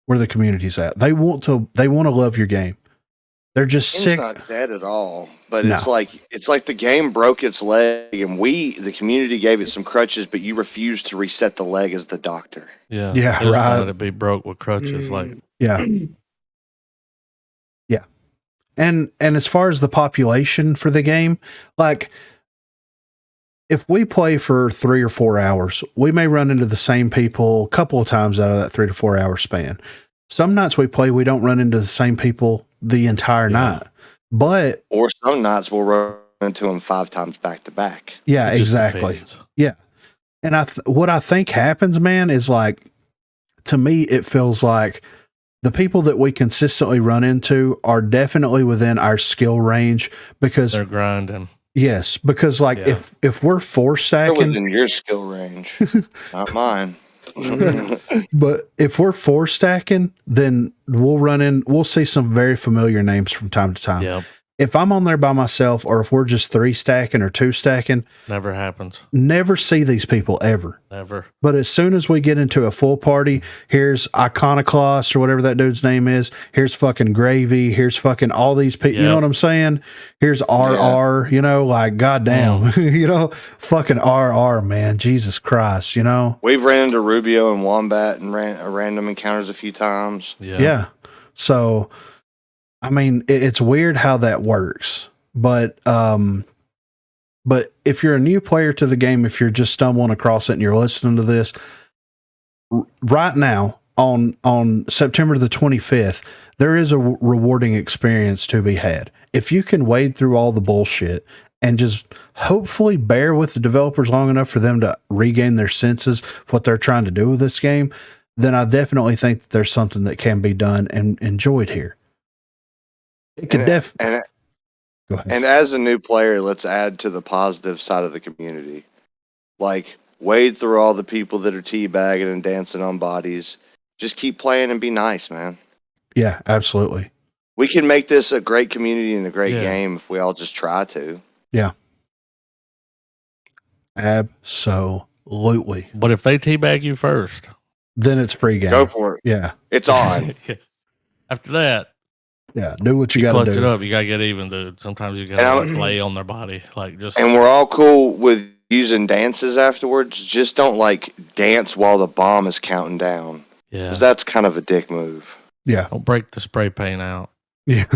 where the community's at. They want to love your game. They're just sick. It's not dead at all, but it's like the game broke its leg, and the community, gave it some crutches, but you refused to reset the leg as the doctor. Yeah, right. Let it be broke with crutches, yeah. And as far as the population for the game, like if we play for 3 or 4 hours, we may run into the same people a couple of times out of that 3 to 4 hour span. Some nights we play, we don't run into the same people the entire night, or some nights we'll run into them 5 times back to back. Yeah, exactly. Depends. Yeah. And what I think happens, man, is like, to me, it feels like the people that we consistently run into are definitely within our skill range because they're grinding. Yes. Because like if we're 4 stacking, they're within your skill range, not mine. But if we're 4 stacking, then we'll see some very familiar names from time to time. Yep. If I'm on there by myself, or if we're just 3 stacking or 2 stacking, never happens. Never see these people ever. Never. But as soon as we get into a full party, here's Iconoclast or whatever that dude's name is. Here's fucking Gravy. Here's fucking all these people. Yep. You know what I'm saying? Here's RR, like, goddamn, fucking RR, man. Jesus Christ, We've ran into Rubio and Wombat and random encounters a few times. Yeah. So, I mean, it's weird how that works, but if you're a new player to the game, if you're just stumbling across it and you're listening to this right now on September the 25th, there is a rewarding experience to be had. If you can wade through all the bullshit and just hopefully bear with the developers long enough for them to regain their senses of what they're trying to do with this game, then I definitely think that there's something that can be done and enjoyed here. It could definitely. Go ahead. And as a new player, let's add to the positive side of the community. Like, wade through all the people that are teabagging and dancing on bodies. Just keep playing and be nice, man. Yeah, absolutely. We can make this a great community and a great game if we all just try to. Yeah. Absolutely. But if they teabag you first, then it's free game. Go for it. Yeah. It's on. After that, do what you got to do. Clutch it up. You got to get even, dude. Sometimes you got to lay on their body. And we're all cool with using dances afterwards. Just don't, dance while the bomb is counting down. Yeah. Because that's kind of a dick move. Yeah. Don't break the spray paint out. Yeah.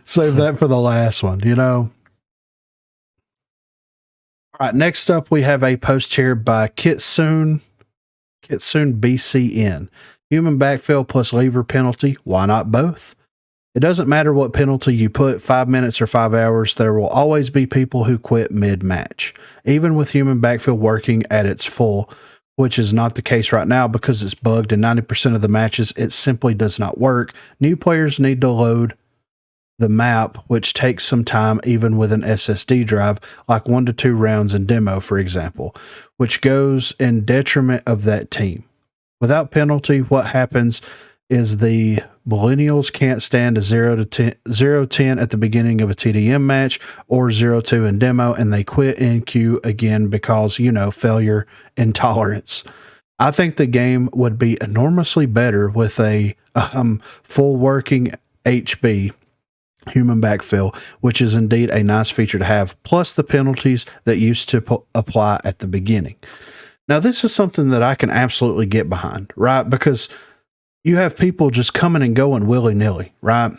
Save that for the last one, All right, next up we have a post here by Kitsune BCN. Human backfill plus lever penalty. Why not both? It doesn't matter what penalty you put, 5 minutes or 5 hours, there will always be people who quit mid-match. Even with human backfill working at its full, which is not the case right now because it's bugged in 90% of the matches, it simply does not work. New players need to load the map, which takes some time even with an SSD drive, like 1 to 2 rounds in demo, for example, which goes in detriment of that team. Without penalty, what happens is the millennials can't stand a 0-10 at the beginning of a TDM match or 0-2 in demo, and they quit in queue again because, failure intolerance. I think the game would be enormously better with a full working HB, human backfill, which is indeed a nice feature to have, plus the penalties that used to apply at the beginning. Now, this is something that I can absolutely get behind, right? Because you have people just coming and going willy-nilly, right?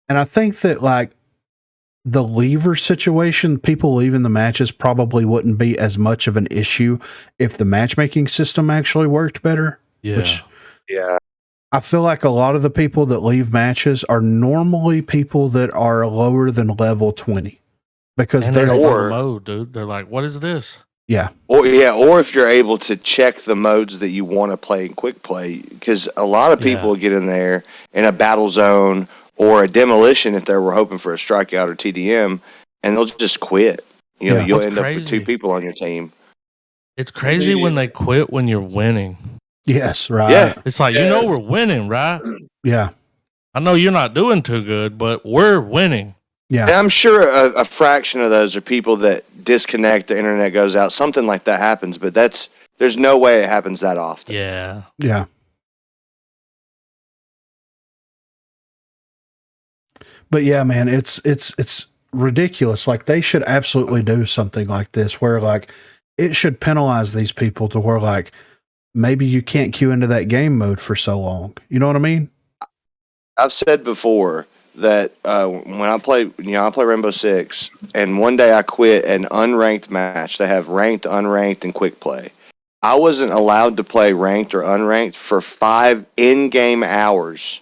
And I think that, the lever situation, people leaving the matches probably wouldn't be as much of an issue if the matchmaking system actually worked better. Yeah. I feel like a lot of the people that leave matches are normally people that are lower than level 20. because And they they're don't know Or- the mode, dude. They're like, what is this? yeah, Or if you're able to check the modes that you want to play in quick play, because a lot of people get in there in a battle zone or a demolition if they were hoping for a strikeout or TDM, and they'll just quit. Yeah. You'll What's end up with crazy- 2 people on your team. It's crazy when they quit when you're winning. yes, right, Yeah. It's like, you know, we're winning, right? yeah, I know you're not doing too good, but we're winning. yeah. And I'm sure a fraction of those are people that disconnect, the internet goes out, something like that happens, but there's no way it happens that often. Yeah. Yeah. But yeah, man, it's ridiculous. Like they should absolutely do something like this where like it should penalize these people to where like maybe you can't queue into that game mode for so long. You know what I mean? I've said before that when I play Rainbow Six, and one day I quit an unranked match. They have ranked, unranked, and quick play. I wasn't allowed to play ranked or unranked for 5 in-game hours.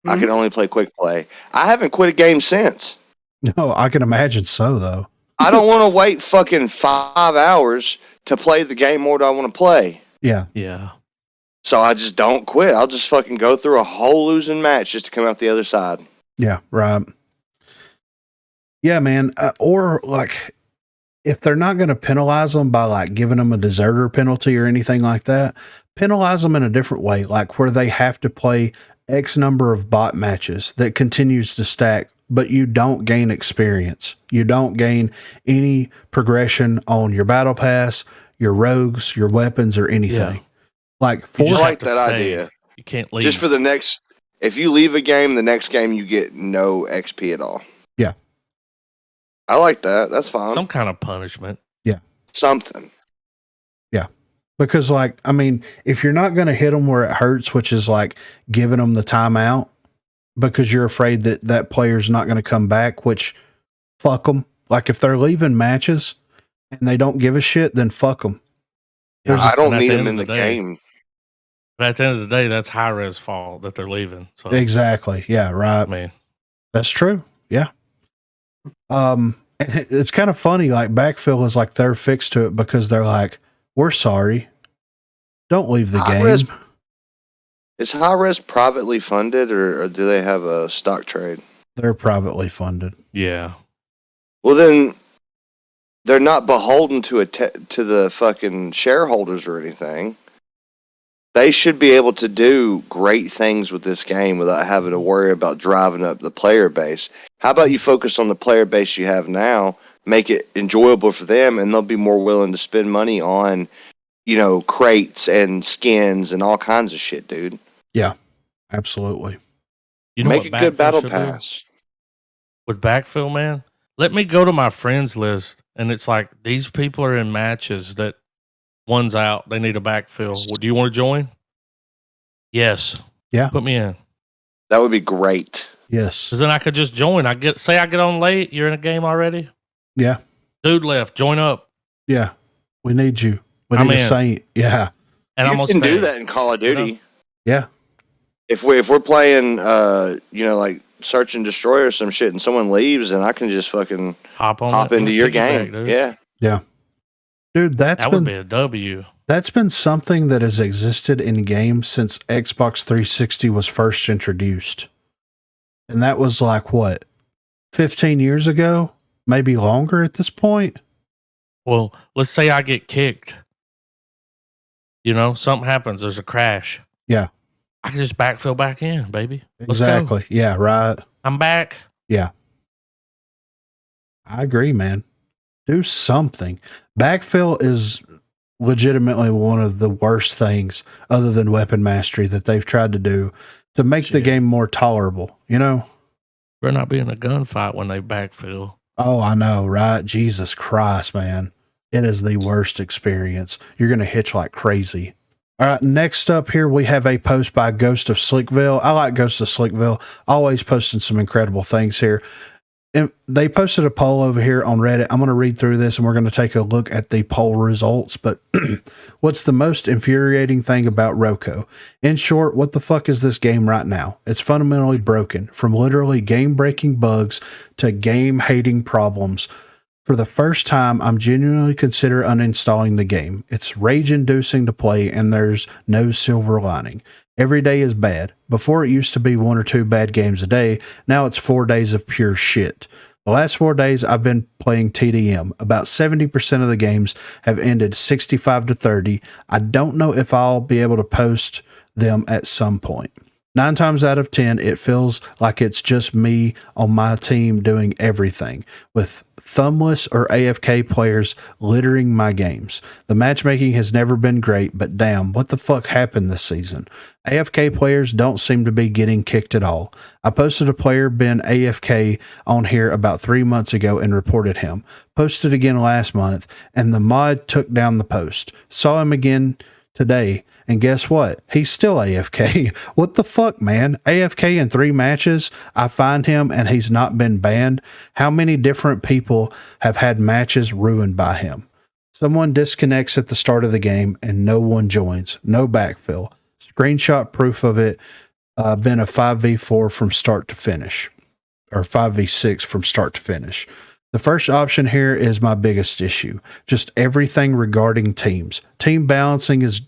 I could only play quick play. I haven't quit a game since. No, I can imagine so though. I don't want to wait fucking 5 hours to play the game mode I want to play. Yeah. Yeah. So I just don't quit. I'll just fucking go through a whole losing match just to come out the other side. Yeah. Right. Yeah, man. Or like if they're not going to penalize them by like giving them a deserter penalty or anything like that, penalize them in a different way, like where they have to play X number of bot matches that continues to stack, but you don't gain experience. You don't gain any progression on your battle pass, your rogues, your weapons, or anything. Yeah. Like I just have like to that stay. idea. You can't leave. Just for the next, if you leave a game, the next game you get no XP at all. Yeah. I like that. That's fine. some kind of punishment. Something. because like, I mean, if you're not going to hit them where it hurts, which is like giving them the timeout because you're afraid that that player's not going to come back, which fuck them. Like if they're leaving matches and they don't give a shit, then fuck them. I don't And at need the them end in of the day- game. But at the end of the day, that's high res fault that they're leaving. So Exactly. Yeah. Right. I mean, That's true. Yeah. And it's kind of funny. Like Backfill is like they're fixed to it because they're like, we're sorry. Don't leave the High game. res- Is high res privately funded, or do they have a stock trade? They're privately funded. yeah. Well, then they're not beholden to to the fucking shareholders or anything. They should be able to do great things with this game without having to worry about driving up the player base. How about you focus on the player base you have now, make it enjoyable for them, and they'll be more willing to spend money on, crates and skins and all kinds of shit, dude. Absolutely. You know Make a what good Backfill battle should do? pass. With Backfill, man, let me go to my friends list, and it's like these people are in matches that one's out. They need a backfill. Well, do you want to join? Yes. Yeah. Put me in. That would be great. Yes. Because then I could just join. I get on late. You're in a game already. Yeah. Dude left. Join up. Yeah. We need you. We I'm need a in. saint. Yeah. And You I'm gonna can stay. do that in Call of Duty. Yeah. If we're playing, like Search and Destroy or some shit, and someone leaves, and I can just fucking Hop on. hop that into your piggyback, game. dude. Yeah. Dude, That would be a W. that's been something that has existed in games since Xbox 360 was first introduced. And that was like what? 15 years ago? Maybe longer at this point? Well, let's say I get kicked. Something happens. There's a crash. Yeah. I can just backfill back in, baby. Let's go. Exactly. Yeah, right. I'm back. I agree, man. Do something. Backfill is legitimately one of the worst things other than weapon mastery that they've tried to do to make the Shit. game more tolerable, Better not be in a gunfight when they backfill. Oh, I know, right? Jesus Christ, man. It is the worst experience. You're going to hitch like crazy. All right, next up here, we have a post by Ghost of Slickville. I like Ghost of Slickville. Always posting some incredible things here. And they posted a poll over here on Reddit. I'm going to read through this and we're going to take a look at the poll results. But what's the most infuriating thing about ROCO? In short, what the fuck is this game right now? It's fundamentally broken, from literally game-breaking bugs to game-hating problems. For the first time, I'm genuinely consider uninstalling the game. It's rage-inducing to play, and there's no silver lining. Every day is bad. Before it used to be 1 or 2 bad games a day. Now it's 4 days of pure shit. The last 4 days I've been playing TDM. About 70% of the games have ended 65-30. I don't know if I'll be able to post them at some point. 9 times out of 10, it feels like it's just me on my team doing everything, with thumbless or AFK players littering my games. The matchmaking has never been great, but damn, what the fuck happened this season? AFK players don't seem to be getting kicked at all. I posted a player been AFK on here about 3 months ago and reported him. Posted again last month, and the mod took down the post. Saw him again today, and guess what? He's still AFK. What the fuck, man? AFK in 3 matches? I find him and he's not been banned? How many different people have had matches ruined by him? Someone disconnects at the start of the game and no one joins. No backfill. Screenshot proof of it. Been a 5v4 from start to finish. Or 5v6 from start to finish. The first option here is my biggest issue. Just everything regarding teams. Team balancing is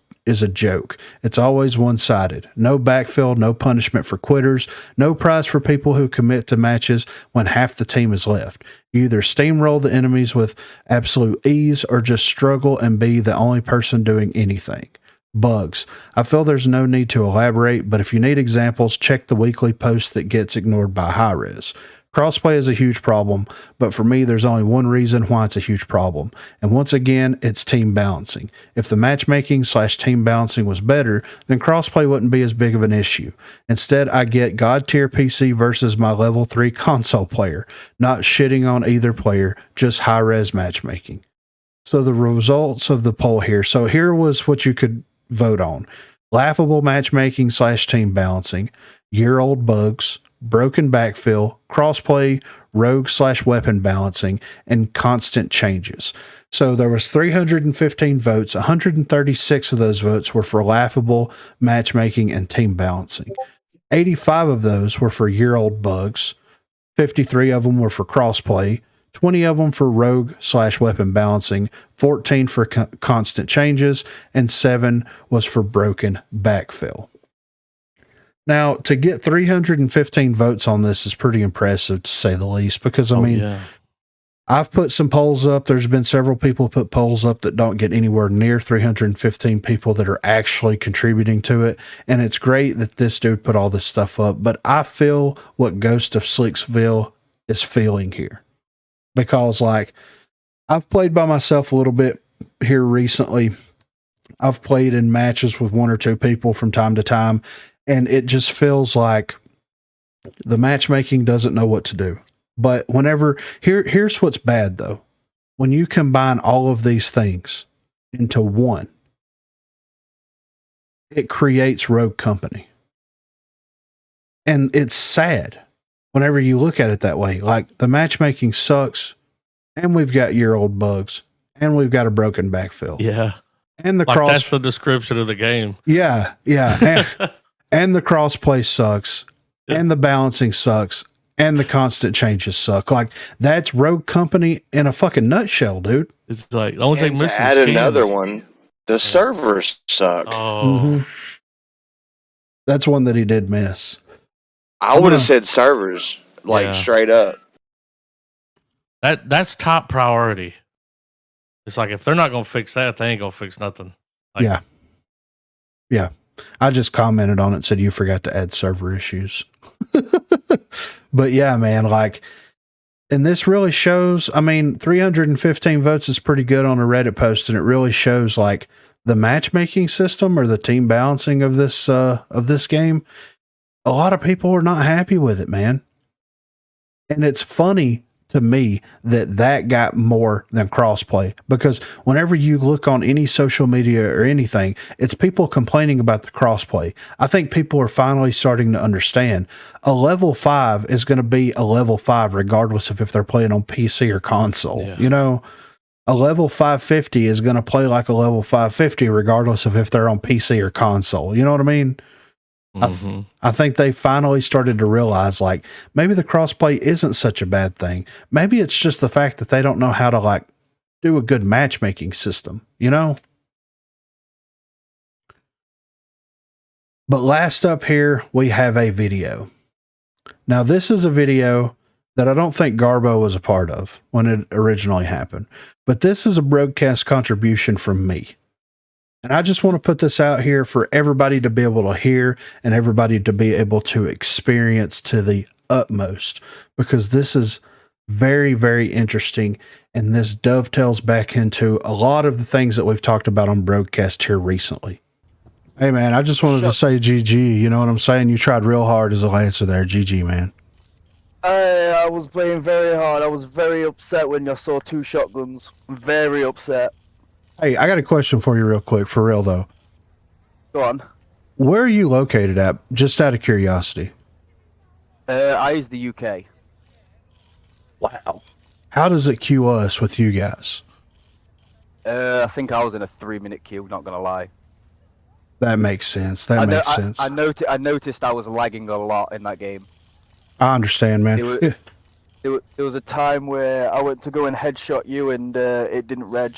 a joke. It's always one-sided. No backfill, no punishment for quitters, no prize for people who commit to matches when half the team is left. You either steamroll the enemies with absolute ease or just struggle and be the only person doing anything. Bugs. I feel there's no need to elaborate, but if you need examples, check the weekly post that gets ignored by Hi-Rez. Crossplay is a huge problem, but for me, there's only one reason why it's a huge problem. And once again, it's team balancing. If the matchmaking/team balancing was better, then crossplay wouldn't be as big of an issue. Instead, I get God tier PC versus my level 3 console player. Not shitting on either player, just high-res matchmaking. So the results of the poll here. So here was what you could vote on. Laughable matchmaking/team balancing, year-old bugs, broken backfill, crossplay, rogue/weapon balancing, and constant changes. So there was 315 votes. 136 of those votes were for laughable matchmaking and team balancing. 85 of those were for year-old bugs. 53 of them were for crossplay. 20 of them for rogue/weapon balancing. 14 for constant changes, and 7 was for broken backfill. Now, to get 315 votes on this is pretty impressive, to say the least, because, I've put some polls up. There's been several people put polls up that don't get anywhere near 315 people that are actually contributing to it, and it's great that this dude put all this stuff up, but I feel what Ghost of Slicksville is feeling here. Because, like, I've played by myself a little bit here recently. I've played in matches with 1 or 2 people from time to time, and it just feels like the matchmaking doesn't know what to do. But here's what's bad though. When you combine all of these things into one, it creates rogue company. And it's sad whenever you look at it that way. Like, the matchmaking sucks, and we've got year-old bugs, and we've got a broken backfill. Yeah. And the that's the description of the game. Yeah. And the crossplay sucks, and the balancing sucks, and the constant changes suck. Like, that's rogue company in a fucking nutshell, dude. It's like, the only thing missing to add is another one, the servers suck. Oh. That's one that he did miss. I would have said servers, straight up. That's top priority. It's like, if they're not going to fix that, they ain't going to fix nothing. Yeah. I just commented on it and said you forgot to add server issues. But yeah, man, like, and this really shows, 315 votes is pretty good on a Reddit post, and it really shows, like, the matchmaking system or the team balancing of this game. A lot of people are not happy with it, man. And it's funny to me that got more than crossplay, because whenever you look on any social media or anything, it's people complaining about the crossplay. I think people are finally starting to understand a level 5 is going to be a level 5 regardless of if they're playing on PC or console. Yeah. You know, a level 550 is going to play like a level 550 regardless of if they're on PC or console. You know what I mean? Mhm. I think they finally started to realize like maybe the crossplay isn't such a bad thing. Maybe it's just the fact that they don't know how to like do a good matchmaking system, you know? But last up here, we have a video. Now, this is a video that I don't think Garbo was a part of when it originally happened, but this is a Broguecast contribution from me. And I just want to put this out here for everybody to be able to hear and everybody to be able to experience to the utmost, because this is very, very interesting. And this dovetails back into a lot of the things that we've talked about on Broguecast here recently. Hey, man, I just wanted to say GG. You know what I'm saying? You tried real hard as a Lancer there. GG, man. I was playing very hard. I was very upset when I saw 2 shotguns. Very upset. Hey, I got a question for you real quick, for real though. Go on. Where are you located at? Just out of curiosity. I use the UK. Wow. How does it queue us with you guys? I think I was in a 3-minute queue, not gonna lie. That makes sense. That makes sense. I noticed I was lagging a lot in that game. I understand, man. There was a time where I went to go and headshot you and it didn't reg.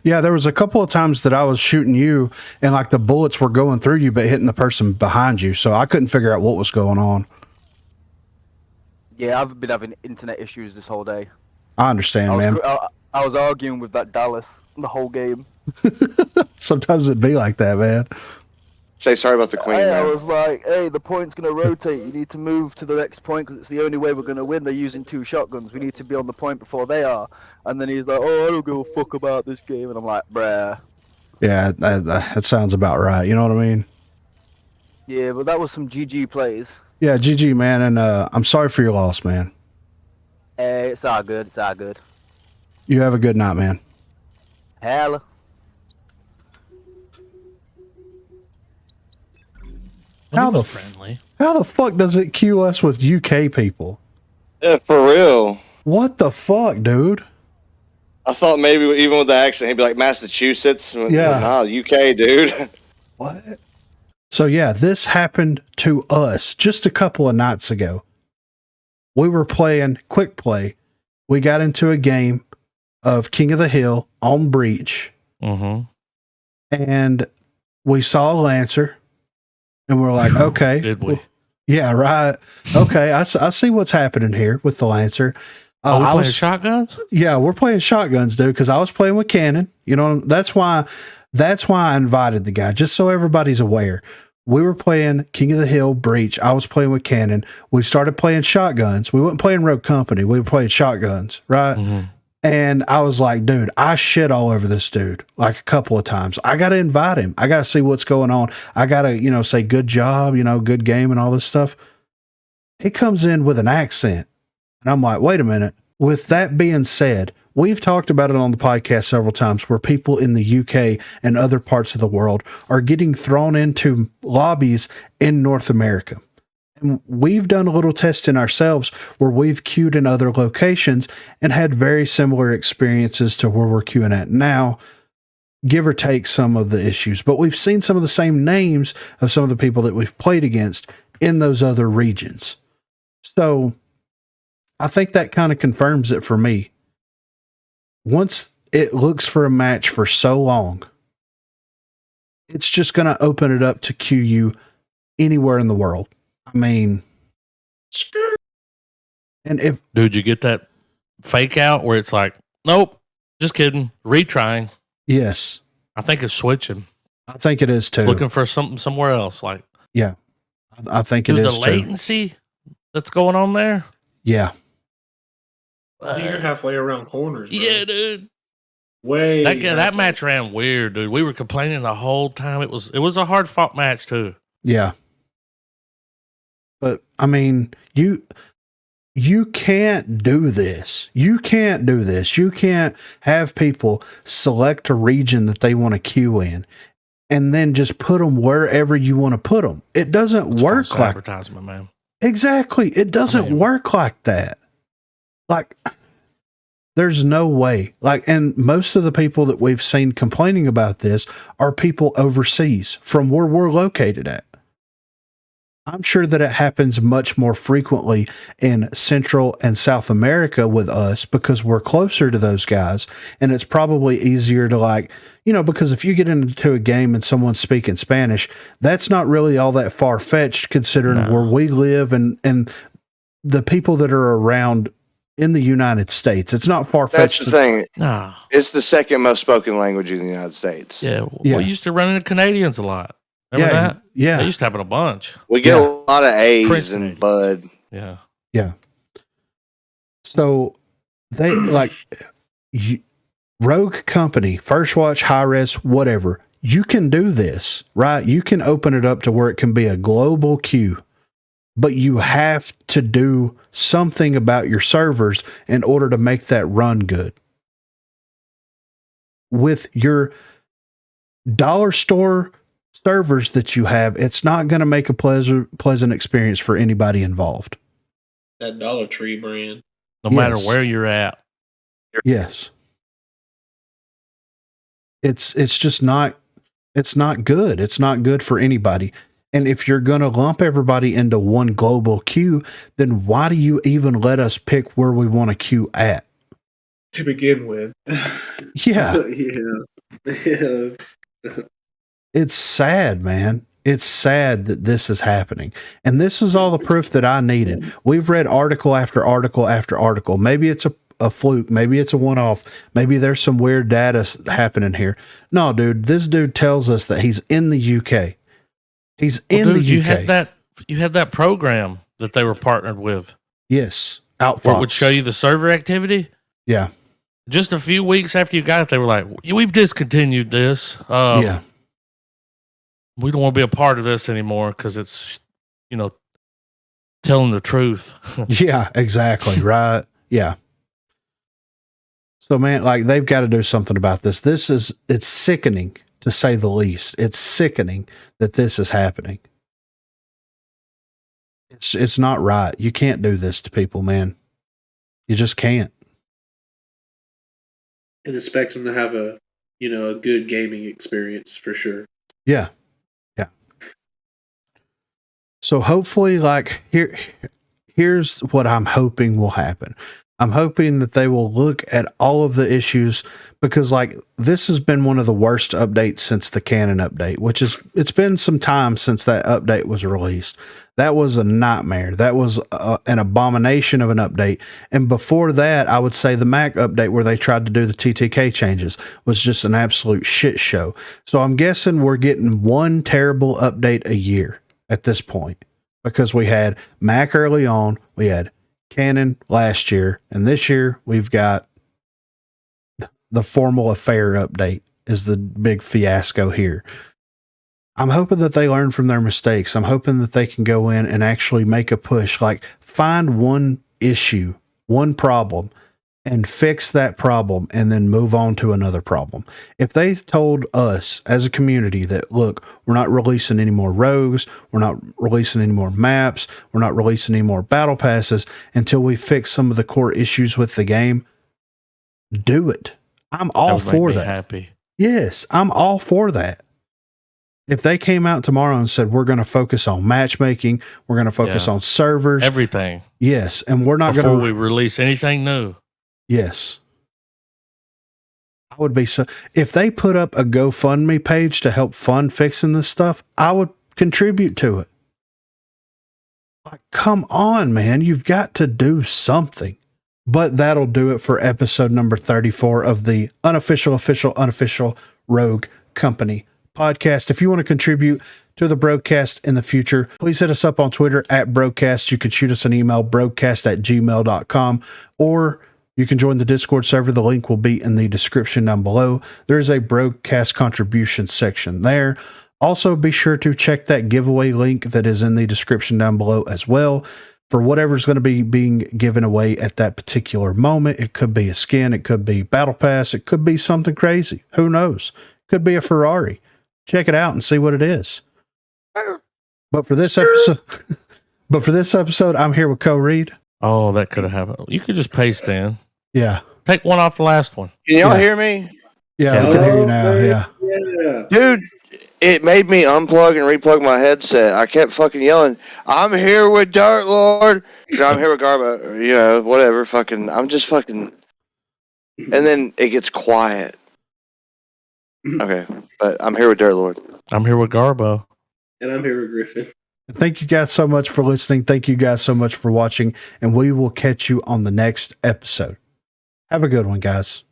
Yeah, there was a couple of times that I was shooting you and like the bullets were going through you but hitting the person behind you, so I couldn't figure out what was going on. Yeah, I've been having internet issues this whole day. I understand, man. I was arguing with that Dallas the whole game. Sometimes it'd be like that, man. Say sorry about the queen. I was like, hey, the point's going to rotate. You need to move to the next point because it's the only way we're going to win. They're using 2 shotguns. We need to be on the point before they are. And then he's like, oh, I don't give a fuck about this game. And I'm like, bruh. Yeah, that sounds about right. You know what I mean? Yeah, but that was some GG plays. Yeah, GG, man. And I'm sorry for your loss, man. Hey, it's all good. It's all good. You have a good night, man. Hella. How How the friendly? How the fuck does it queue us with UK people? Yeah, for real. What the fuck, dude? I thought maybe even with the accent, he'd be like Massachusetts. Yeah. Nah, UK, dude. What? So yeah, this happened to us just a couple of nights ago. We were playing quick play. We got into a game of King of the Hill on Breach. Mm-hmm. And we saw a Lancer. And we're like, okay. Did we? Yeah, right. Okay, I see what's happening here with the Lancer. Oh, we're I playing was, shotguns? yeah, we're playing shotguns, dude, because I was playing with cannon. You know, that's why I invited the guy, just so everybody's aware. We were playing King of the Hill Breach. I was playing with cannon. We started playing shotguns. We weren't playing Rogue Company. We were playing shotguns, right? Mm-hmm. And I was like, dude, I shit all over this dude like a couple of times. I got to invite him. I got to see what's going on. I got to, say good job, good game and all this stuff. He comes in with an accent. And I'm like, wait a minute. With that being said, we've talked about it on the podcast several times where people in the UK and other parts of the world are getting thrown into lobbies in North America. And we've done a little testing ourselves where we've queued in other locations and had very similar experiences to where we're queuing at now, give or take some of the issues. But we've seen some of the same names of some of the people that we've played against in those other regions. So I think that kind of confirms it for me. Once it looks for a match for so long, it's just going to open it up to queue you anywhere in the world. I mean, and if Dude, you get that fake out where it's like, nope, just kidding, retrying. yes, I think it's switching. I think it is too. It's looking for something somewhere else. Like, yeah, I think it dude, is the too. latency that's going on there. Yeah, You're halfway around corners. Bro. Yeah, dude. Way. That match ran weird, dude. We were complaining the whole time. It was a hard fought match too. yeah. But I mean, you can't do this. You can't do this. You can't have people select a region that they want to queue in and then just put them wherever you want to put them. It doesn't work False like advertisement, man. Exactly. It doesn't work like that. Like, there's no way. Like, and most of the people that we've seen complaining about this are people overseas from where we're located at. I'm sure that it happens much more frequently in Central and South America with us because we're closer to those guys. And it's probably easier to like, because if you get into a game and someone's speaking Spanish, that's not really all that far fetched considering where we live and the people that are around in the United States. It's not far fetched. That's the thing. No. It's the second most spoken language in the United States. Yeah. We used to run into Canadians a lot. Remember that? Yeah. They used to happen a bunch. We get a lot of A's French and Canadians. Bud. Yeah. Yeah. So they Rogue Company, First Watch, High Res, whatever. You can do this, right? You can open it up to where it can be a global queue, but you have to do something about your servers in order to make that run good. With your dollar store servers that you have, it's not going to make a pleasant experience for anybody involved. That Dollar Tree brand. No matter where you're at. Yes. It's just not, it's not good. It's not good for anybody. And if you're going to lump everybody into one global queue, then why do you even let us pick where we want to queue at? To begin with. Yeah. Yeah. It's sad, man. It's sad that this is happening. And this is all the proof that I needed. We've read article after article after article. Maybe it's a fluke. Maybe it's a one-off. Maybe there's some weird data happening here. No, dude, this dude tells us that he's in the UK. He's in the UK. You had that program that they were partnered with. Yes. Outfox. Where it would show you the server activity. Yeah. Just a few weeks after you got it, they were like, we've discontinued this. Yeah. We don't want to be a part of this anymore because it's, telling the truth. Yeah, exactly. Right. Yeah. So, man, like, they've got to do something about this. It's sickening, to say the least. It's sickening that this is happening. It's not right. You can't do this to people, man. You just can't. And expect them to have a good gaming experience for sure. Yeah. Yeah. So hopefully, like, here's what I'm hoping will happen. I'm hoping that they will look at all of the issues because, like, this has been one of the worst updates since the Canon update, it's been some time since that update was released. That was a nightmare. That was an abomination of an update. And before that, I would say the Mac update where they tried to do the TTK changes was just an absolute shit show. So I'm guessing we're getting one terrible update a year at this point because we had Mac early on, we had Canon last year, and this year we've got the Formal Affair update is the big fiasco here. I'm hoping that they learn from their mistakes. I'm hoping that they can go in and actually make a push, like find one issue, one problem, and fix that problem and then move on to another problem. If they told us as a community that, look, we're not releasing any more rogues, we're not releasing any more maps, we're not releasing any more battle passes until we fix some of the core issues with the game, do it. I'm all for that. Happy. Yes, I'm all for that. If they came out tomorrow and said, we're going to focus on matchmaking, we're going to focus on servers, everything. Yes. And we're not going to, before we release anything new. Yes. I would be so, if they put up a GoFundMe page to help fund fixing this stuff, I would contribute to it. Like, come on, man, you've got to do something. But that'll do it for episode number 34 of the unofficial Rogue Company podcast. If you want to contribute to the Broguecast in the future, please hit us up on Twitter at Broguecast. You can shoot us an email, broguecast@gmail.com, or you can join the Discord server. The link will be in the description down below. There is a Broguecast contribution section there. Also, be sure to check that giveaway link that is in the description down below as well for whatever's going to be being given away at that particular moment. It could be a skin, it could be Battle Pass, it could be something crazy. Who knows? It could be a Ferrari. Check it out and see what it is. But for this episode, I'm here with Co Reed. Oh, that could have happened. You could just paste in. Yeah. Take one off the last one. Can y'all hear me? Yeah, we can hear you now. Yeah. Yeah. Dude, it made me unplug and replug my headset. I kept fucking yelling, "I'm here with Dirt Lord." No, I'm here with Garbo. You know, whatever. Fucking, I'm just fucking. And then it gets quiet. Okay, but I'm here with Dirt Lord. I'm here with Garbo. And I'm here with Griffin. Thank you guys so much for listening. Thank you guys so much for watching, and we will catch you on the next episode. Have a good one, guys.